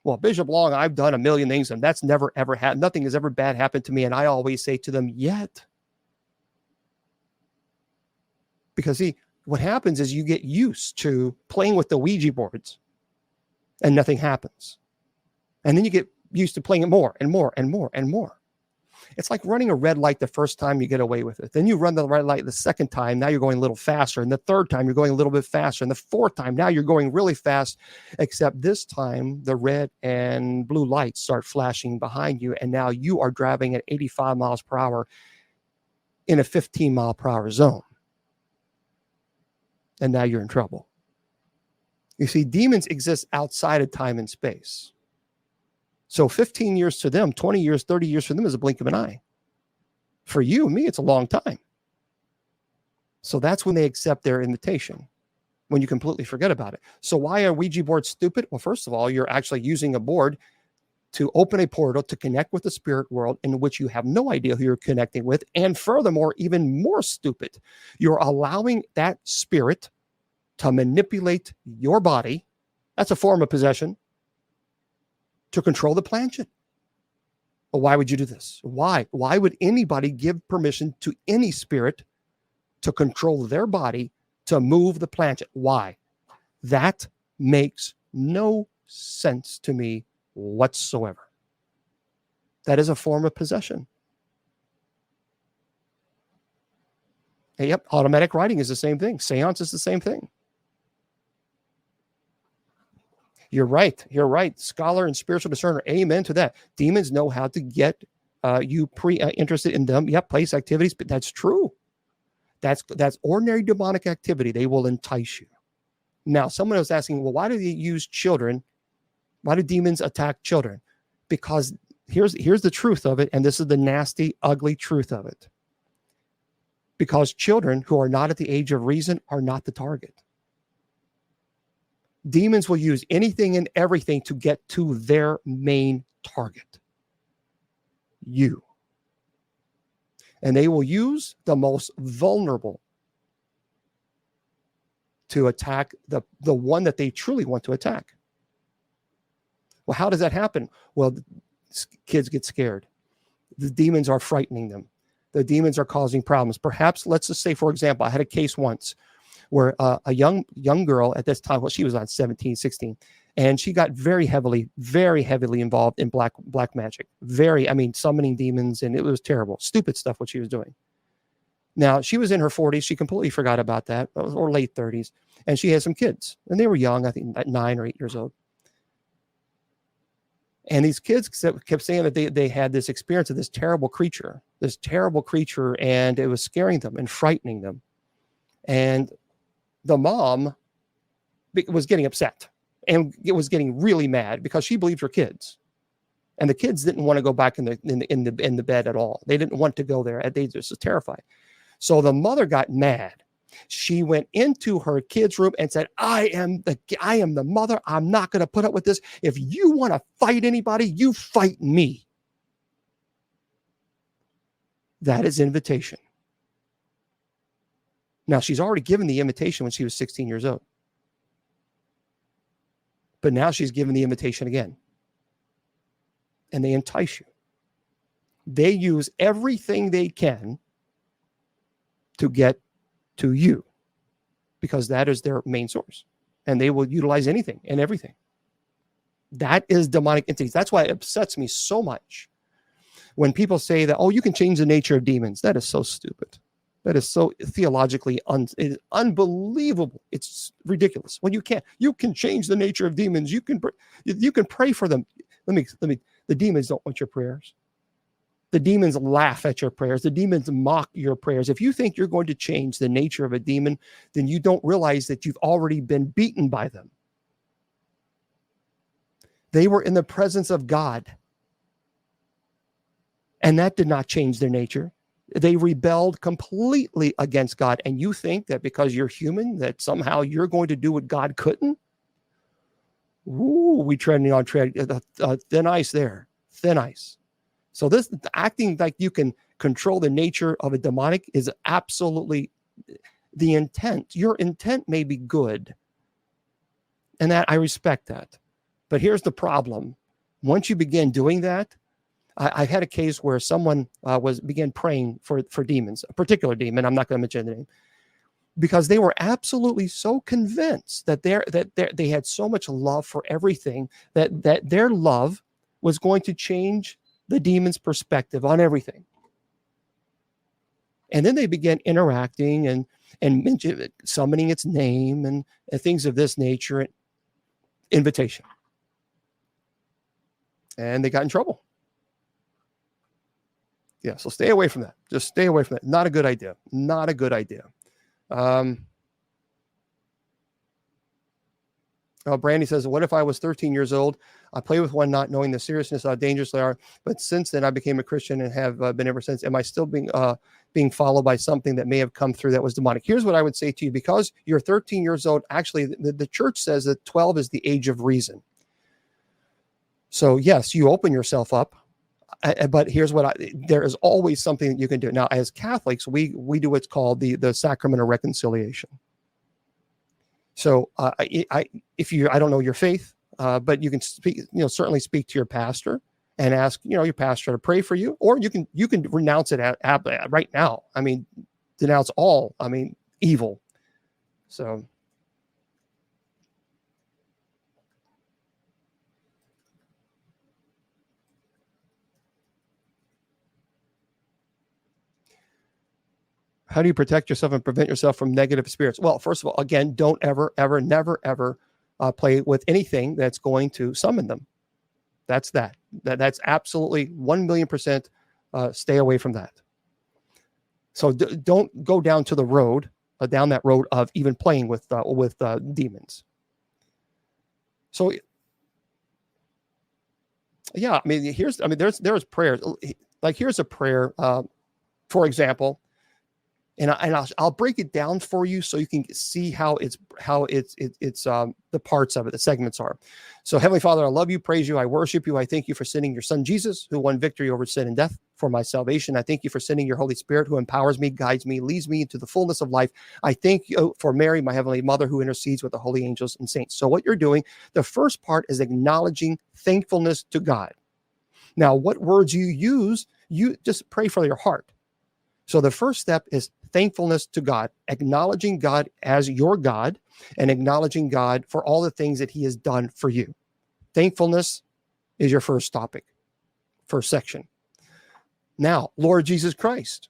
Well, Bishop Long, I've done a million things and that's never, ever happened. Nothing has ever bad happened to me. And I always say to them, yet. Because see, what happens is you get used to playing with the Ouija boards and nothing happens. And then you get used to playing it more and more and more and more. It's like running a red light the first time you get away with it. Then you run the red light the second time. Now you're going a little faster. And the third time you're going a little bit faster. And the fourth time, now you're going really fast, except this time the red and blue lights start flashing behind you. And now you are driving at 85 miles per hour in a 15 mile per hour zone. And now you're in trouble. You see, demons exist outside of time and space. So 15 years to them, 20 years, 30 years for them is a blink of an eye. For you and me, it's a long time. So that's when they accept their invitation, when you completely forget about it. So why are Ouija boards stupid? Well, first of all, you're actually using a board to open a portal to connect with the spirit world in which you have no idea who you're connecting with. And furthermore, even more stupid, you're allowing that spirit to manipulate your body. That's a form of possession. To control the planet. Well, why would you do this? Why? Why would anybody give permission to any spirit to control their body to move the planet? Why? That makes no sense to me whatsoever. That is a form of possession. And yep, automatic writing is the same thing. Seance is the same thing. You're right. You're right. Scholar and spiritual discerner. Amen to that. Demons know how to get you interested in them. Yep, place activities, but that's true. That's ordinary demonic activity. They will entice you. Now, someone was asking, well, why do they use children? Why do demons attack children? Because here's the truth of it, and this is the nasty, ugly truth of it. because children who are not at the age of reason are not the target. Demons will use anything and everything to get to their main target, you. And they will use the most vulnerable to attack the one that they truly want to attack. Well, how does that happen? Well, kids get scared. The demons are frightening them. The demons are causing problems. Perhaps, let's just say, for example, I had a case once where a young girl at this time, well, she was on 17, 16, and she got very heavily involved in black magic. Summoning demons, and it was terrible, stupid stuff what she was doing. Now, she was in her 40s. She completely forgot about that, or late 30s, and she had some kids, and they were young, I think 9 or 8 years old. And these kids kept saying that they had this experience of this terrible creature, and it was scaring them and frightening them. And the mom was getting upset and it was getting really mad because she believed her kids, and the kids didn't want to go back in the bed at all. They didn't want to go there. They just were terrified. So the mother got mad. She went into her kid's room and said, I am the mother. I'm not going to put up with this. If you want to fight anybody, you fight me. That is invitation. Now, she's already given the invitation when she was 16 years old. But now she's given the invitation again. And they entice you. They use everything they can to get to you, because that is their main source. And they will utilize anything and everything. That is demonic entities. That's why it upsets me so much when people say that, oh, you can change the nature of demons. That is so stupid. That is so theologically it is unbelievable. It's ridiculous. Well, you can't. You can change the nature of demons. You can pray for them. The demons don't want your prayers. The demons laugh at your prayers. The demons mock your prayers. If you think you're going to change the nature of a demon, then you don't realize that you've already been beaten by them. They were in the presence of God, and that did not change their nature. They rebelled completely against God. And you think that because you're human, that somehow you're going to do what God couldn't? Ooh, we treading on thin ice there. Thin ice. So this acting like you can control the nature of a demonic is absolutely the intent. Your intent may be good, and that I respect that. But here's the problem. Once you begin doing that, I had a case where someone began praying for demons, a particular demon. I'm not going to mention the name, because they were absolutely so convinced that they had so much love for everything that their love was going to change the demon's perspective on everything. And then they began interacting and summoning its name and things of this nature, invitation. And they got in trouble. Yeah, so stay away from that. Just stay away from that. Not a good idea. Not a good idea. Brandy says, what if I was 13 years old? I play with one not knowing the seriousness of how dangerous they are. But since then, I became a Christian and have been ever since. Am I still being followed by something that may have come through that was demonic? Here's what I would say to you. Because you're 13 years old, actually, the church says that 12 is the age of reason. So, yes, you open yourself up. But here's what there is always something that you can do. Now, as Catholics, we do what's called the sacrament of reconciliation. So I don't know your faith, but you can certainly speak to your pastor and ask, your pastor to pray for you, or you can renounce it right now. I mean, denounce all, evil. So. How do you protect yourself and prevent yourself from negative spirits? Well, first of all, again, don't ever, never, ever play with anything that's going to summon them. That's absolutely 1,000,000% stay away from that. So don't go down to the road, down that road of even playing with demons. So, yeah, there's prayers. Like here's a prayer, for example. I'll break it down for you so you can see how the parts of it, the segments are. So Heavenly Father, I love you, praise you, I worship you. I thank you for sending your son Jesus, who won victory over sin and death for my salvation. I thank you for sending your Holy Spirit, who empowers me, guides me, leads me into the fullness of life. I thank you for Mary, my heavenly mother, who intercedes with the holy angels and saints. So what you're doing, the first part is acknowledging thankfulness to God. Now, what words you use, you just pray for your heart. So the first step is thankfulness to God, acknowledging God as your God and acknowledging God for all the things that he has done for you. Thankfulness is your first topic, first section. Now, Lord Jesus Christ,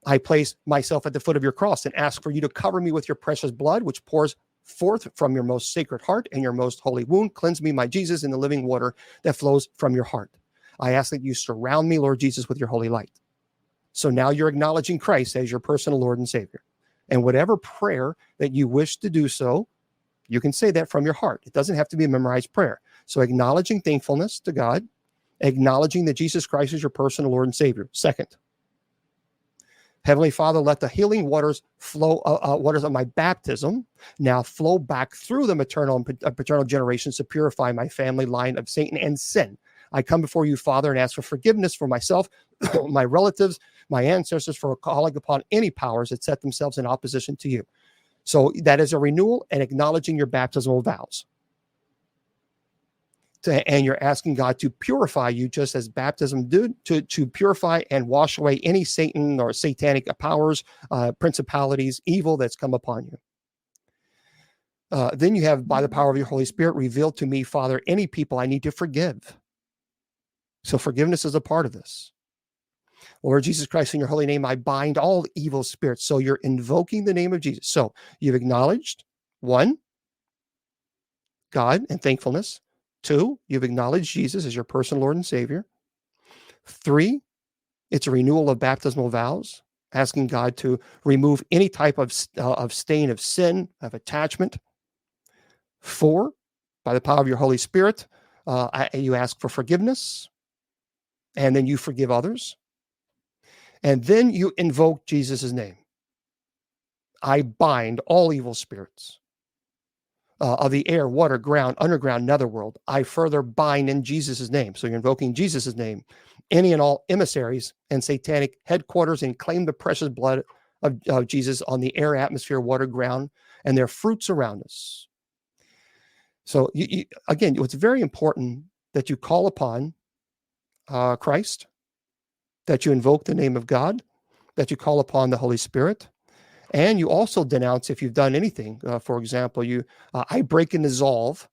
I place myself at the foot of your cross and ask for you to cover me with your precious blood, which pours forth from your most sacred heart and your most holy wound. Cleanse me, my Jesus, in the living water that flows from your heart. I ask that you surround me, Lord Jesus, with your holy light. So now you're acknowledging Christ as your personal Lord and Savior. And whatever prayer that you wish to do so, you can say that from your heart. It doesn't have to be a memorized prayer. So acknowledging thankfulness to God, acknowledging that Jesus Christ is your personal Lord and Savior. Second, Heavenly Father, let the healing waters waters of my baptism now flow back through the maternal and paternal generations to purify my family line of Satan and sin. I come before you, Father, and ask for forgiveness for myself, my relatives, my ancestors, for calling upon any powers that set themselves in opposition to you. So that is a renewal and acknowledging your baptismal vows. And you're asking God to purify you just as baptism did, to purify and wash away any Satan or satanic powers, principalities, evil that's come upon you. Then you have, by the power of your Holy Spirit, revealed to me, Father, any people I need to forgive. So forgiveness is a part of this. Lord Jesus Christ, in your holy name, I bind all evil spirits. So you're invoking the name of Jesus. So you've acknowledged, 1, God and thankfulness. 2, you've acknowledged Jesus as your personal Lord and Savior. 3, it's a renewal of baptismal vows, asking God to remove any type of stain of sin, of attachment. 4, by the power of your Holy Spirit, you ask for forgiveness, and then you forgive others. And then you invoke Jesus' name. I bind all evil spirits of the air, water, ground, underground, netherworld. I further bind in Jesus' name. So you're invoking Jesus' name, any and all emissaries and satanic headquarters, and claim the precious blood of Jesus on the air, atmosphere, water, ground, and their fruits around us. So again, it's very important that you call upon Christ, that you invoke the name of God, that you call upon the Holy Spirit, and you also denounce if you've done anything. For example, I break and dissolve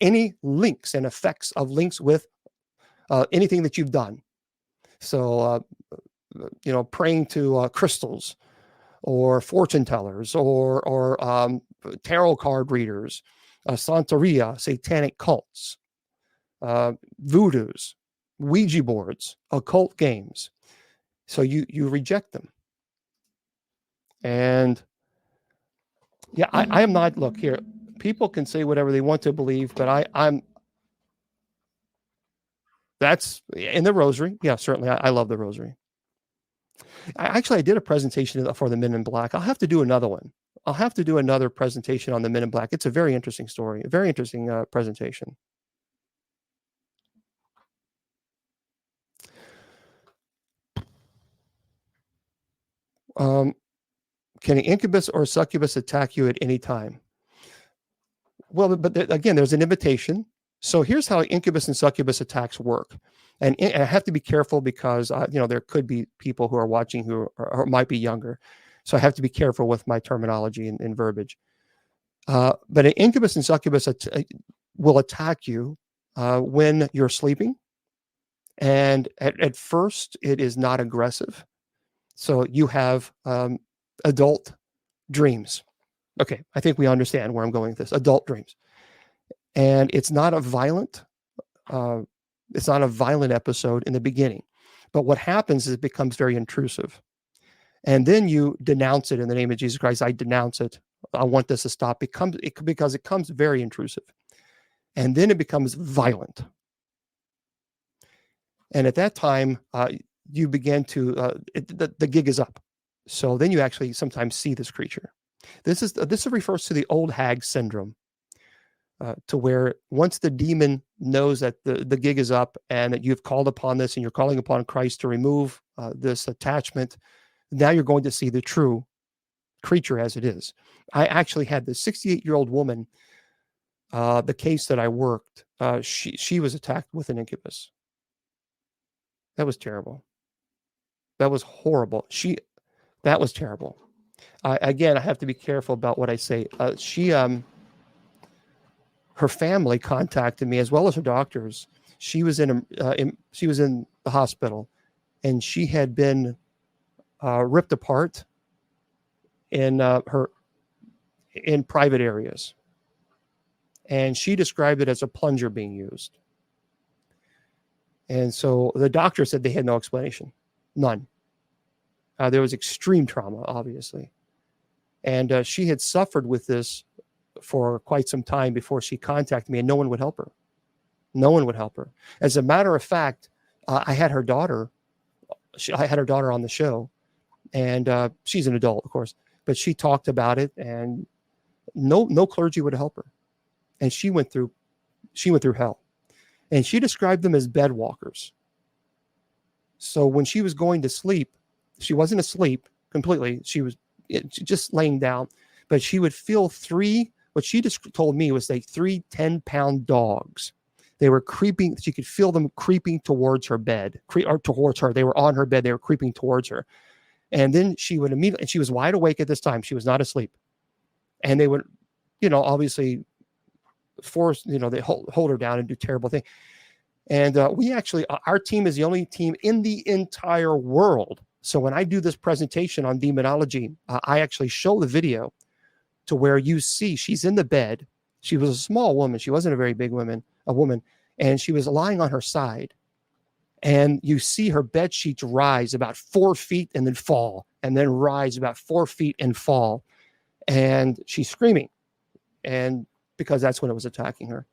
any links and effects of links with anything that you've done. So, praying to crystals, or fortune tellers, or tarot card readers, Santeria, satanic cults, voodoos, Ouija boards, occult games. So you reject them. And yeah, I am not, look here, people can say whatever they want to believe, but I'm that's in the rosary. Yeah, certainly. I love the rosary. I did a presentation for the Men in Black. I'll have to do another one. I'll have to do another presentation on the Men in Black. It's a very interesting story, a very interesting presentation. Can an incubus or succubus attack you at any time? Well, but again, there's an invitation. So here's how incubus and succubus attacks work. And I have to be careful because, there could be people who are watching who might be younger. So I have to be careful with my terminology and verbiage. But an incubus and succubus will attack you when you're sleeping. And at first, it is not aggressive. So you have adult dreams. Okay, I think we understand where I'm going with this. Adult dreams. And it's not a violent episode in the beginning. But what happens is it becomes very intrusive. And then you denounce it in the name of Jesus Christ. I denounce it. I want this to stop. Because it becomes very intrusive. And then it becomes violent. And at that time, you begin to, the gig is up. So then you actually sometimes see this creature. This refers to the old hag syndrome, to where once the demon knows that the gig is up and that you've called upon this and you're calling upon Christ to remove this attachment, now you're going to see the true creature as it is. I actually had this 68-year-old woman, the case that I worked, she was attacked with an incubus. That was terrible. That was horrible. That was terrible. Again, I have to be careful about what I say. Her family contacted me, as well as her doctors. She was in the hospital, and she had been ripped apart in private areas, and she described it as a plunger being used. And so the doctor said they had no explanation, none. There was extreme trauma, obviously, and she had suffered with this for quite some time before she contacted me, and no one would help her. No one would help her. As a matter of fact, I had her daughter. I had her daughter on the show, and she's an adult, of course, but she talked about it, and no clergy would help her, and she went through hell, and she described them as bed walkers. So when she was going to sleep, she wasn't asleep completely. She was just laying down, but she would feel what she just told me was like 3 10-pound dogs. They were creeping. She could feel them creeping towards her bed, or towards her. They were on her bed. They were creeping towards her. And then she would immediately, and she was wide awake at this time. She was not asleep. And they would, obviously force, they hold her down and do terrible things. And we actually, our team is the only team in the entire world. So when I do this presentation on demonology, I actually show the video to where you see she's in the bed. She was a small woman. She wasn't a very big woman, and she was lying on her side. And you see her bed sheets rise about 4 feet and then fall, and then rise about 4 feet and fall. And she's screaming, and because that's when it was attacking her.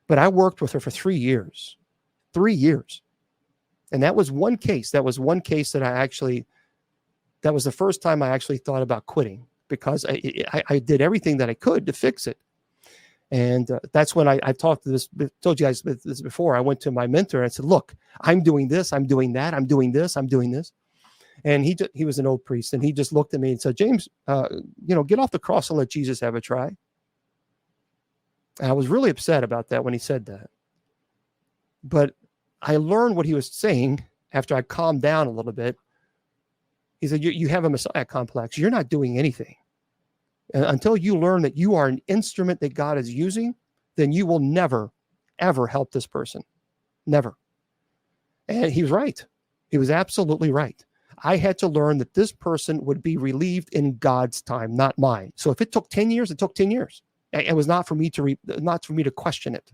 But I worked with her for 3 years. 3 years. And that was one case. That was one case that that was the first time I actually thought about quitting, because I did everything that I could to fix it. And that's when I told you guys this before. I went to my mentor and I said, look, I'm doing this, I'm doing that, I'm doing this, I'm doing this. And he was an old priest, and he just looked at me and said, James, get off the cross and let Jesus have a try. And I was really upset about that when he said that. But I learned what he was saying after I calmed down a little bit. He said, you have a Messiah complex. You're not doing anything. And until you learn that you are an instrument that God is using, then you will never, ever help this person. Never. And he was right. He was absolutely right. I had to learn that this person would be relieved in God's time, not mine. So if it took 10 years, it took 10 years. It was not for me to question it.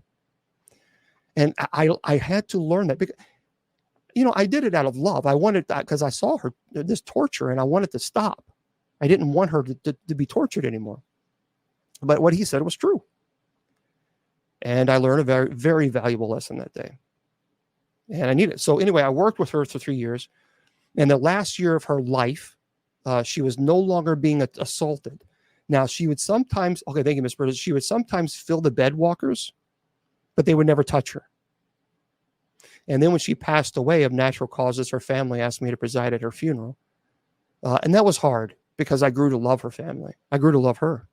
And I had to learn that, because, I did it out of love. I wanted that because I saw her, this torture, and I wanted to stop. I didn't want her to be tortured anymore. But what he said was true. And I learned a very, very valuable lesson that day. And I needed it. So anyway, I worked with her for 3 years. And the last year of her life, she was no longer being assaulted. Now, she would sometimes, okay, thank you, Ms. Burgess. She would sometimes feel the bed walkers, but they would never touch her. And then when she passed away of natural causes, her family asked me to preside at her funeral. And that was hard, because I grew to love her family. I grew to love her.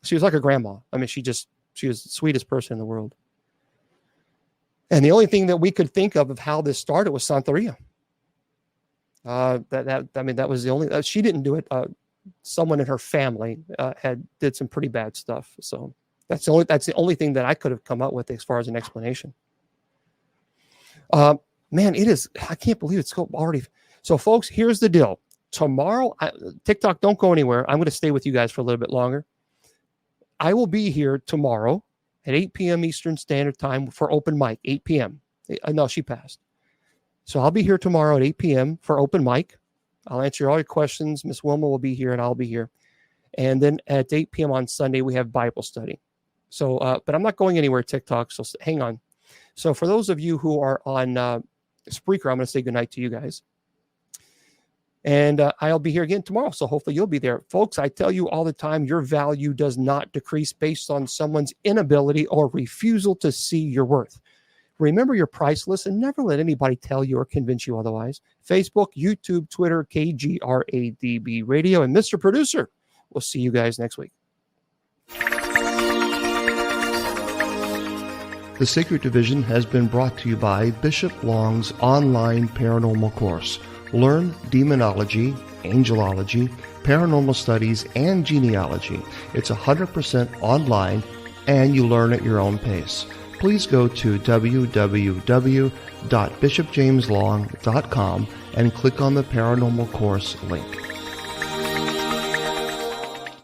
She was like a grandma. I mean, she was the sweetest person in the world. And the only thing that we could think of how this started was Santeria. That was the only, she didn't do it. Someone in her family did some pretty bad stuff. So that's the only thing that I could have come up with as far as an explanation. Man, I can't believe it's already. So folks, here's the deal. Tomorrow, TikTok, don't go anywhere. I'm going to stay with you guys for a little bit longer. I will be here tomorrow at 8 p.m. Eastern Standard Time for open mic, 8 p.m. No, she passed. So I'll be here tomorrow at 8 p.m. for open mic. I'll answer all your questions. Miss Wilma will be here, and I'll be here. And then at 8 p.m. on Sunday, we have Bible study. So, but I'm not going anywhere, TikTok, so hang on. So for those of you who are on Spreaker, I'm going to say goodnight to you guys. And I'll be here again tomorrow. So hopefully you'll be there. Folks, I tell you all the time, your value does not decrease based on someone's inability or refusal to see your worth. Remember, you're priceless, and never let anybody tell you or convince you otherwise. Facebook, YouTube, Twitter, KGRADB Radio, and Mr. Producer. We'll see you guys next week. The Sacred Division has been brought to you by Bishop Long's online paranormal course. Learn demonology, angelology, paranormal studies, and genealogy. It's 100% online, and you learn at your own pace. Please go to www.bishopjameslong.com and click on the paranormal course link.